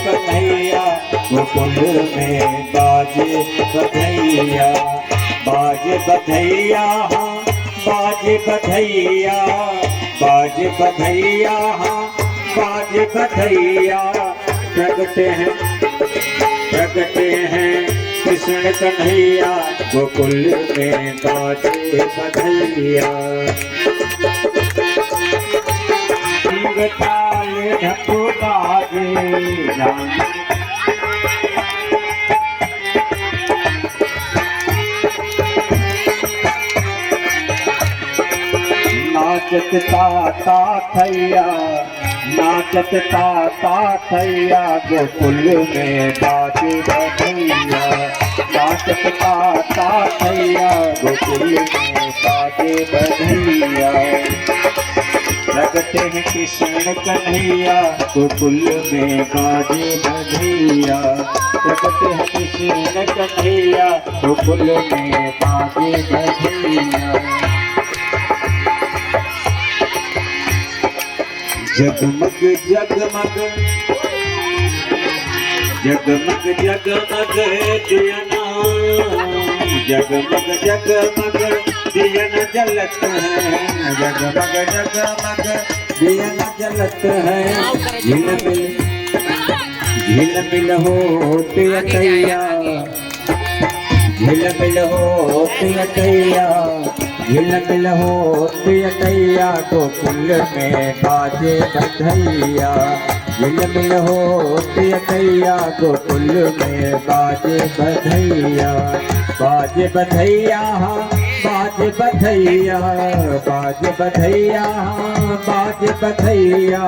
कन्हैया गोकुल में बाजे बधैया। बाजे बधैया हाँ बाजे बधैया, बाजे बधैया हाँ बाजे बधैया। प्रगटे हैं कृष्ण कन्हैया गोकुल में बाजे बधैया। ताल ढको बाजे नाचत ताता थैया, नाचत ताता थैया गोकुल में बाजे बधैया। नाचत ताता थैया गोकुल में बाजे बधैया। प्रगटे हैं कृष्ण कन्हैया गोकुल में बाजे बधैया। प्रगटे हैं कृष्ण कन्हैया गोकुल में बाजे बधैया। जगमग जगमग जगमग जगमग दियना, जगमग जगमग दियन जलत है। जगमग जगमग दियन जलत है। झिल मिल होती अटैया, झिल मिल होती अटैया। झिल मिल होती अटैया गोकुल में बाजे बधैया। झिल मिल होती अटैया गोकुल में बाजे बधैया। बाजे बधैया हाँ बाजे बधैया, बाजे बधैया हाँ बाजे बधैया।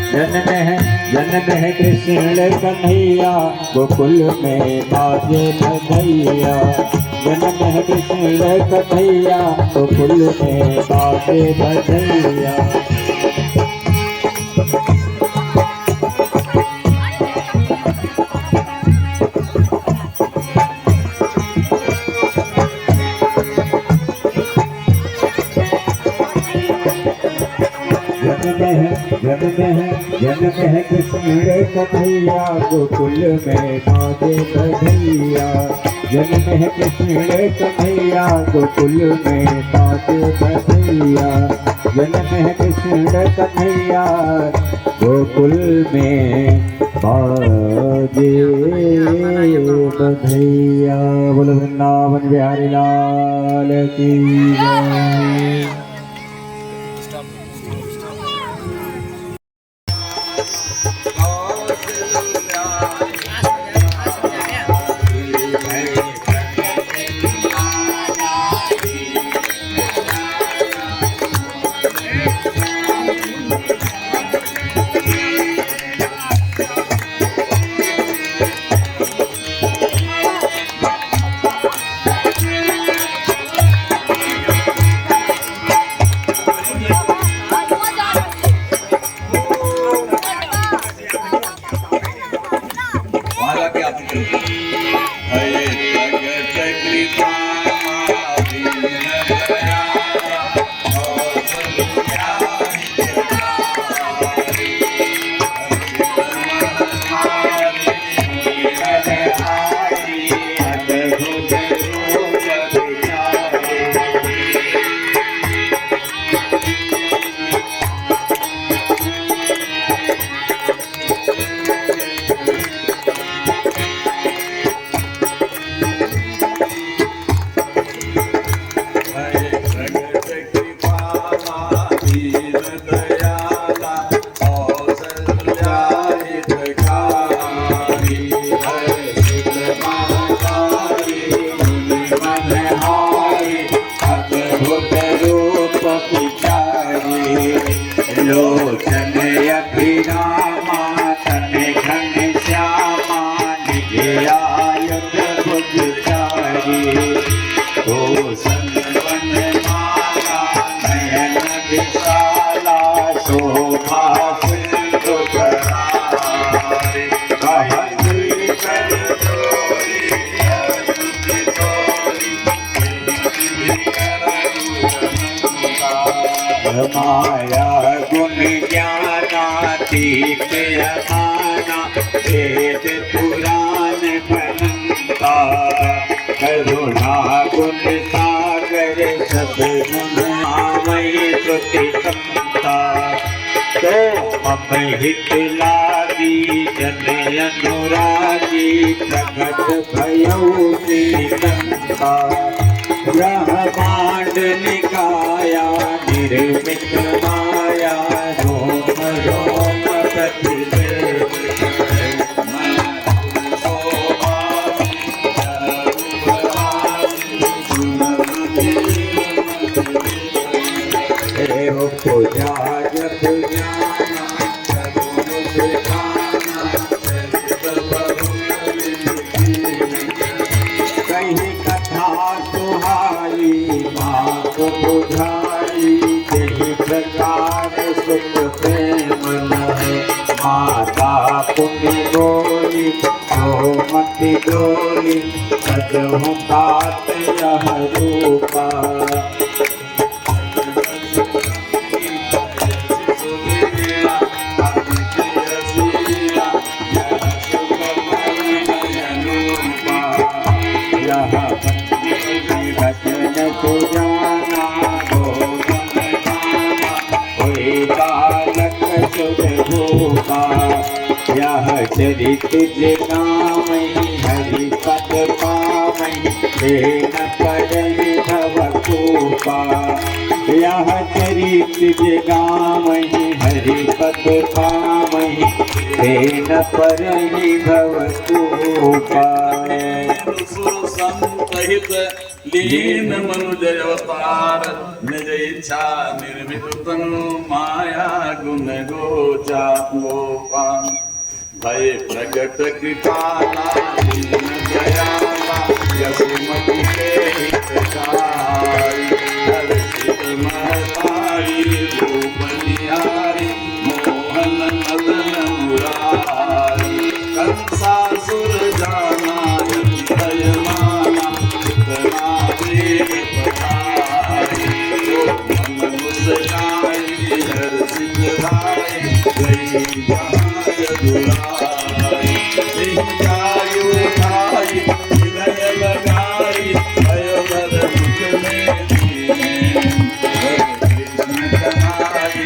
जन्म है कृष्ण कन्हैया गोकुल में बाजे बधैया। जन्म है कृष्ण कन्हैया गोकुल में बाजे बधैया। जन्म है कृष्ण कन्हैया गोकुल में बाजे बधैया। जन्म है कृष्ण कन्हैया गोकुल में बाजे बधैया। जन्म है कृष्ण कन्हैया गोकुल में बाजे बधैया। बोलो वृंदावन बिहारी लाल की जय। चारी तो संवन माला नयन विशाला शोभा सिंधु करारे कहन कर जोरी अरुचि तोरी माया गुण ज्ञानातीत अमाना वेद पुराण बनता करुणा गुण सागर सब गुणमय श्रुति संता तो मम हित लागी जन अनुरागी प्रकट भयउ श्रीलंका ब्रह्मांड निकाया निर्मित माया रोम रोम प्रतिदेव पूजा जप ज्ञाना कहीं कथा सुहाई माँ को बुझाई यही प्रकार सुख प्रेम माता पुण्य गोरी मति डोली सजहु तात यह रूपा यह चरित जगामहि हरि पद पामहि तेन परहि भव कृपा यह चरित जगामहि हरि पद पामहि तेन परहि भव कृपा
सुर संतहित लीन मनुजय अवतार निज इच्छा निर्मित तनु माया गुण गोचा गोपान भय प्रगट कृपाला दीन दयाला यशुमति के हितकारी हर्षित महतारी रूप निहारी मोहन मदन मुरारी कंसासुर जाना हृदय माना इतना देव पधारी मन मुस्काई हर्षित भाई गई जहां दुराई सिंचायु भाई विनय लगाई अयोधर मुख में दीने कृष्ण कनाई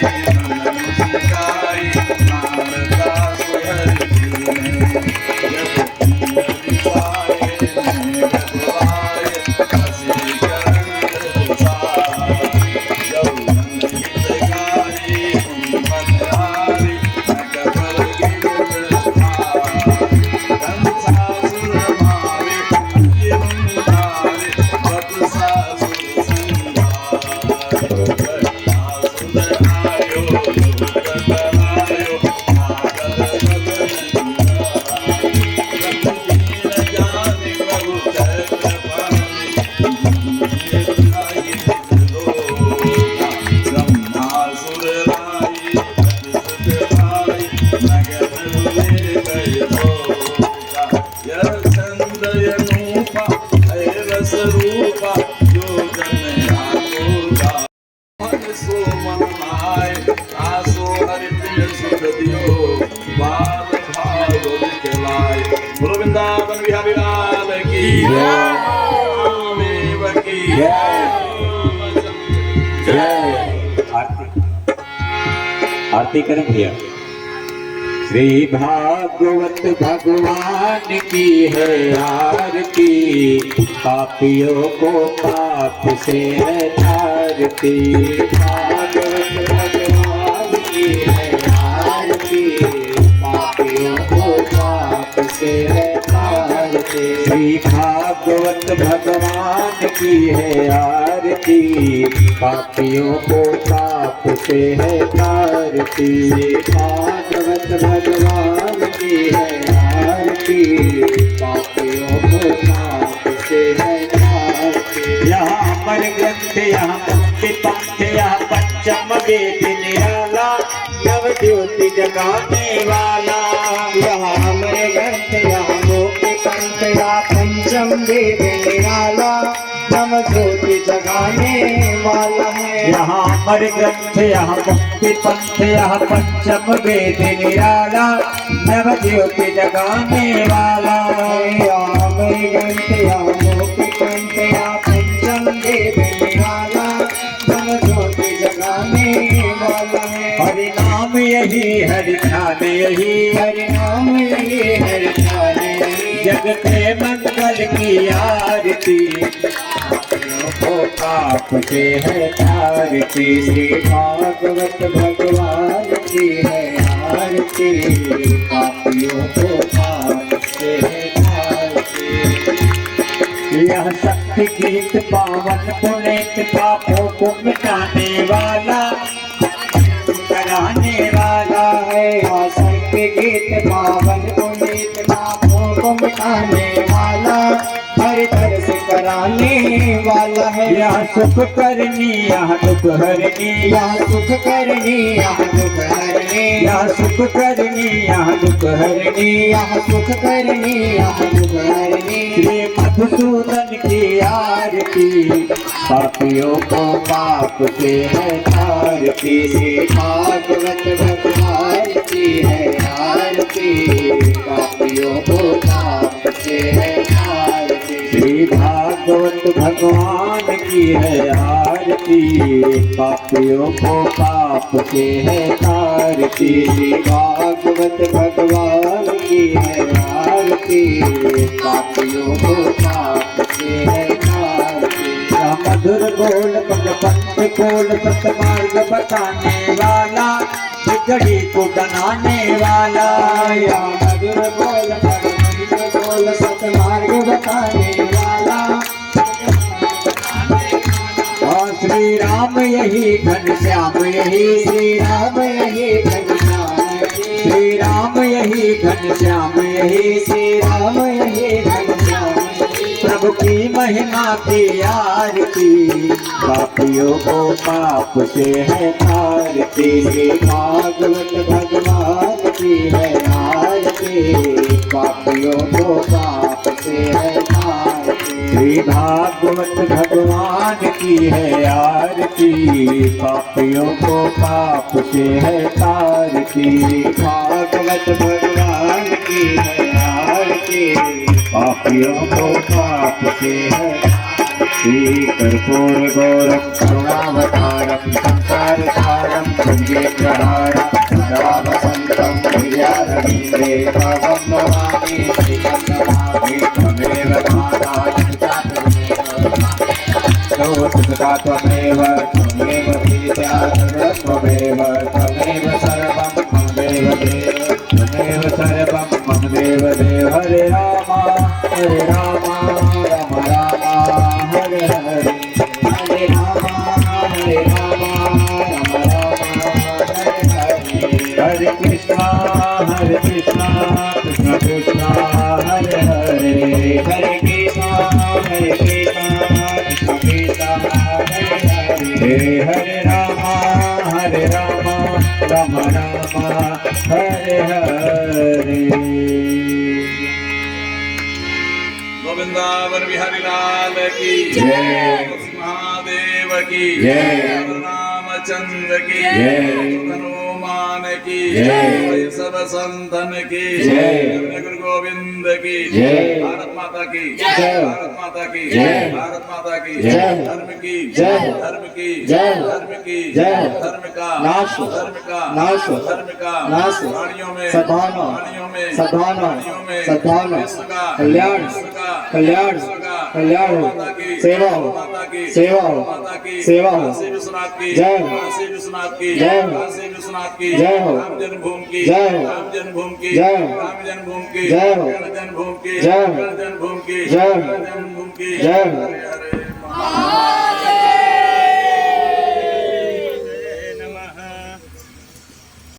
मन मुस्काई नारदा सुहर दीने जब विसाए भगवाए हसी चरण सारा यौवन गीत गाई उन्मत्हारी नगर कंसासुर मारे अंजिरुंधारे वत्सासुर संहारे कंसासुर आयो दुर्गतरायो नागर बदन रघुवीर जाति प्रभु चक्रपाणि दुनियाई लोका ब्रह्मासुर राई प्रतिसुत भाई नगर में गए लोका यह छंद अनूपा है रस रूपा जो जन आकोगा मन सो मन आए आसो हरित सुख दियो बाल भाव दिखलाए बोलो वृंदावन बिहारी लाल की देव की
आरती आरती करें भैया श्री भागवत भगवान की है आरती पापियों को पाप से है तारती भागवत भगवान की है आरती पापियों को पाप से है तारती श्री भागवत भगवान की है आरती पापियों को पाप से है तारती भागवत भगवान की है आरती पापियों को पाप ग्रंथ यहाँ मुक्ति पंथ यहाँ पंचम वेद निराला नव ज्योति जगाने वाला।
यहाँ अमर ग्रंथ यहाँ मुक्ति पंथ यहाँ पंचम वेद निराला नव ज्योति जगाने वाला है।
यहाँ अमर ग्रंथ यहाँ मुक्ति पंथ यहाँ पंचम वेद निराला नव ज्योति जगाने वाला।
यहाँ अमर ग्रंथ यहाँ मुक्ति पंथ यहाँ पंचम वेद निराला नव ज्योति जगाने वाला है।
हरि नाम यही हरि ध्यान यही
हरि नाम यही हरि ध्यान यही
जग के मंगल की आरती को पाप से है आरती।
श्री भागवत भगवान की है आरती पापियों को पाप से है आरती।
यह शक्ति गीत पावन पुनीत पापों को मिटाने वाला कराने वाला
है। यहाँ सत्य गीत पावन पुनीत पापों को मिटाने वाला हर तरह से कराने वाला है।
यह सुख करनी यह दुख हरनी
यहाँ सुख करनी यहाँ दुख हरनी
यह सुख करनी यह दुख हरनी
यहाँ सुख करनी यहाँ दुख हरनी।
श्री मधुसूदन की आरती पापियों को पाप से है तारती।
श्री भागवत भगवान की है आरती पापियों को पाप से है आरती।
श्री भागवत भगवान की है आरती पापियों को पाप से है तारती।
श्री भागवत भगवान की है आरती पापियों को पाप से है आरती।
मधुर बोल पद पंथ कोल सतमार्ग बताने वाला बिगड़ी को बनाने वाला।
या मधुर बोल पद पंथ कोल सतमार्ग बताने वाला।
और श्री राम यही घनश्याम यही
श्री राम यही घनश्याम
श्री राम यही घनश्याम यही
श्री राम यही घनश्याम
प्रभु की महिमा की आरती पापियों को पाप से है तारती।
श्री भागवत भगवान की है आरती पापियों को पाप से है तारती।
श्री भागवत भगवान की है आरती पापियों को पाप से है तारती।
भागवत भगवान की है आरती
पापियों को पाप से है। श्री कर्पूर गौरम करुणावतारम संसार सारम भुजगेन्द्रहारम सदा वसंतम हृदयारविंदे भवं नमामि शिवं नमामि त्वमेव माता पिता त्वमेव त्वमेव पिता त्वमेव त्वमेव सर्वं मम देव देव त्वमेव सर्वं मम देव देव। हरे राम राम राम हरे हरे
हरे राम राम हरे हरे।
हरे कृष्णा कृष्ण कृष्ण हरे हरे
हरे कृष्ण कृष्ण कृष्ण हरे हरे।
हरे राम राम राम हरे हरे।
गोविंदावन बिहारी लाल की
जय।
महादेव की
जय।
रामचंद्र की
जय।
हनुमान की
जय।
सब संतन की
जय।
गुरु गोविंद की
जय।
भारत माता की
जय।
भारत माता की
जय।
भारत माता की
जय।
धर्म की
जय।
धर्म की
जय।
धर्म की
जय।
धर्म का
नाश।
धर्म का
नाश।
धर्म का
नाश।
वाणियों में
सद्भावना।
वाणियों में
सद्भावना।
वाणियों में
सद्भावना।
विश्व का
कल्याण।
विश्व का
कल्याण।
विश्व का
कल्याण हो।
माता की
सेवा हो।
माता की
सेवा हो।
माता की
सेवा हो।
काशी विश्वनाथ की
जय हो।
काशी विश्वनाथ की
जय हो।
काशी विश्वनाथ की
जय हो।
राम जन्मभूमि की
जय हो।
राम जन्मभूमि की
जय हो।
राम जन्मभूमि की
जय हो।
कृष्ण जन्मभूमि की
जय हो।
कृष्ण जन्मभूमि की
जय हो।
कृष्ण जन्मभूमि की
जय हो।
हरे हरे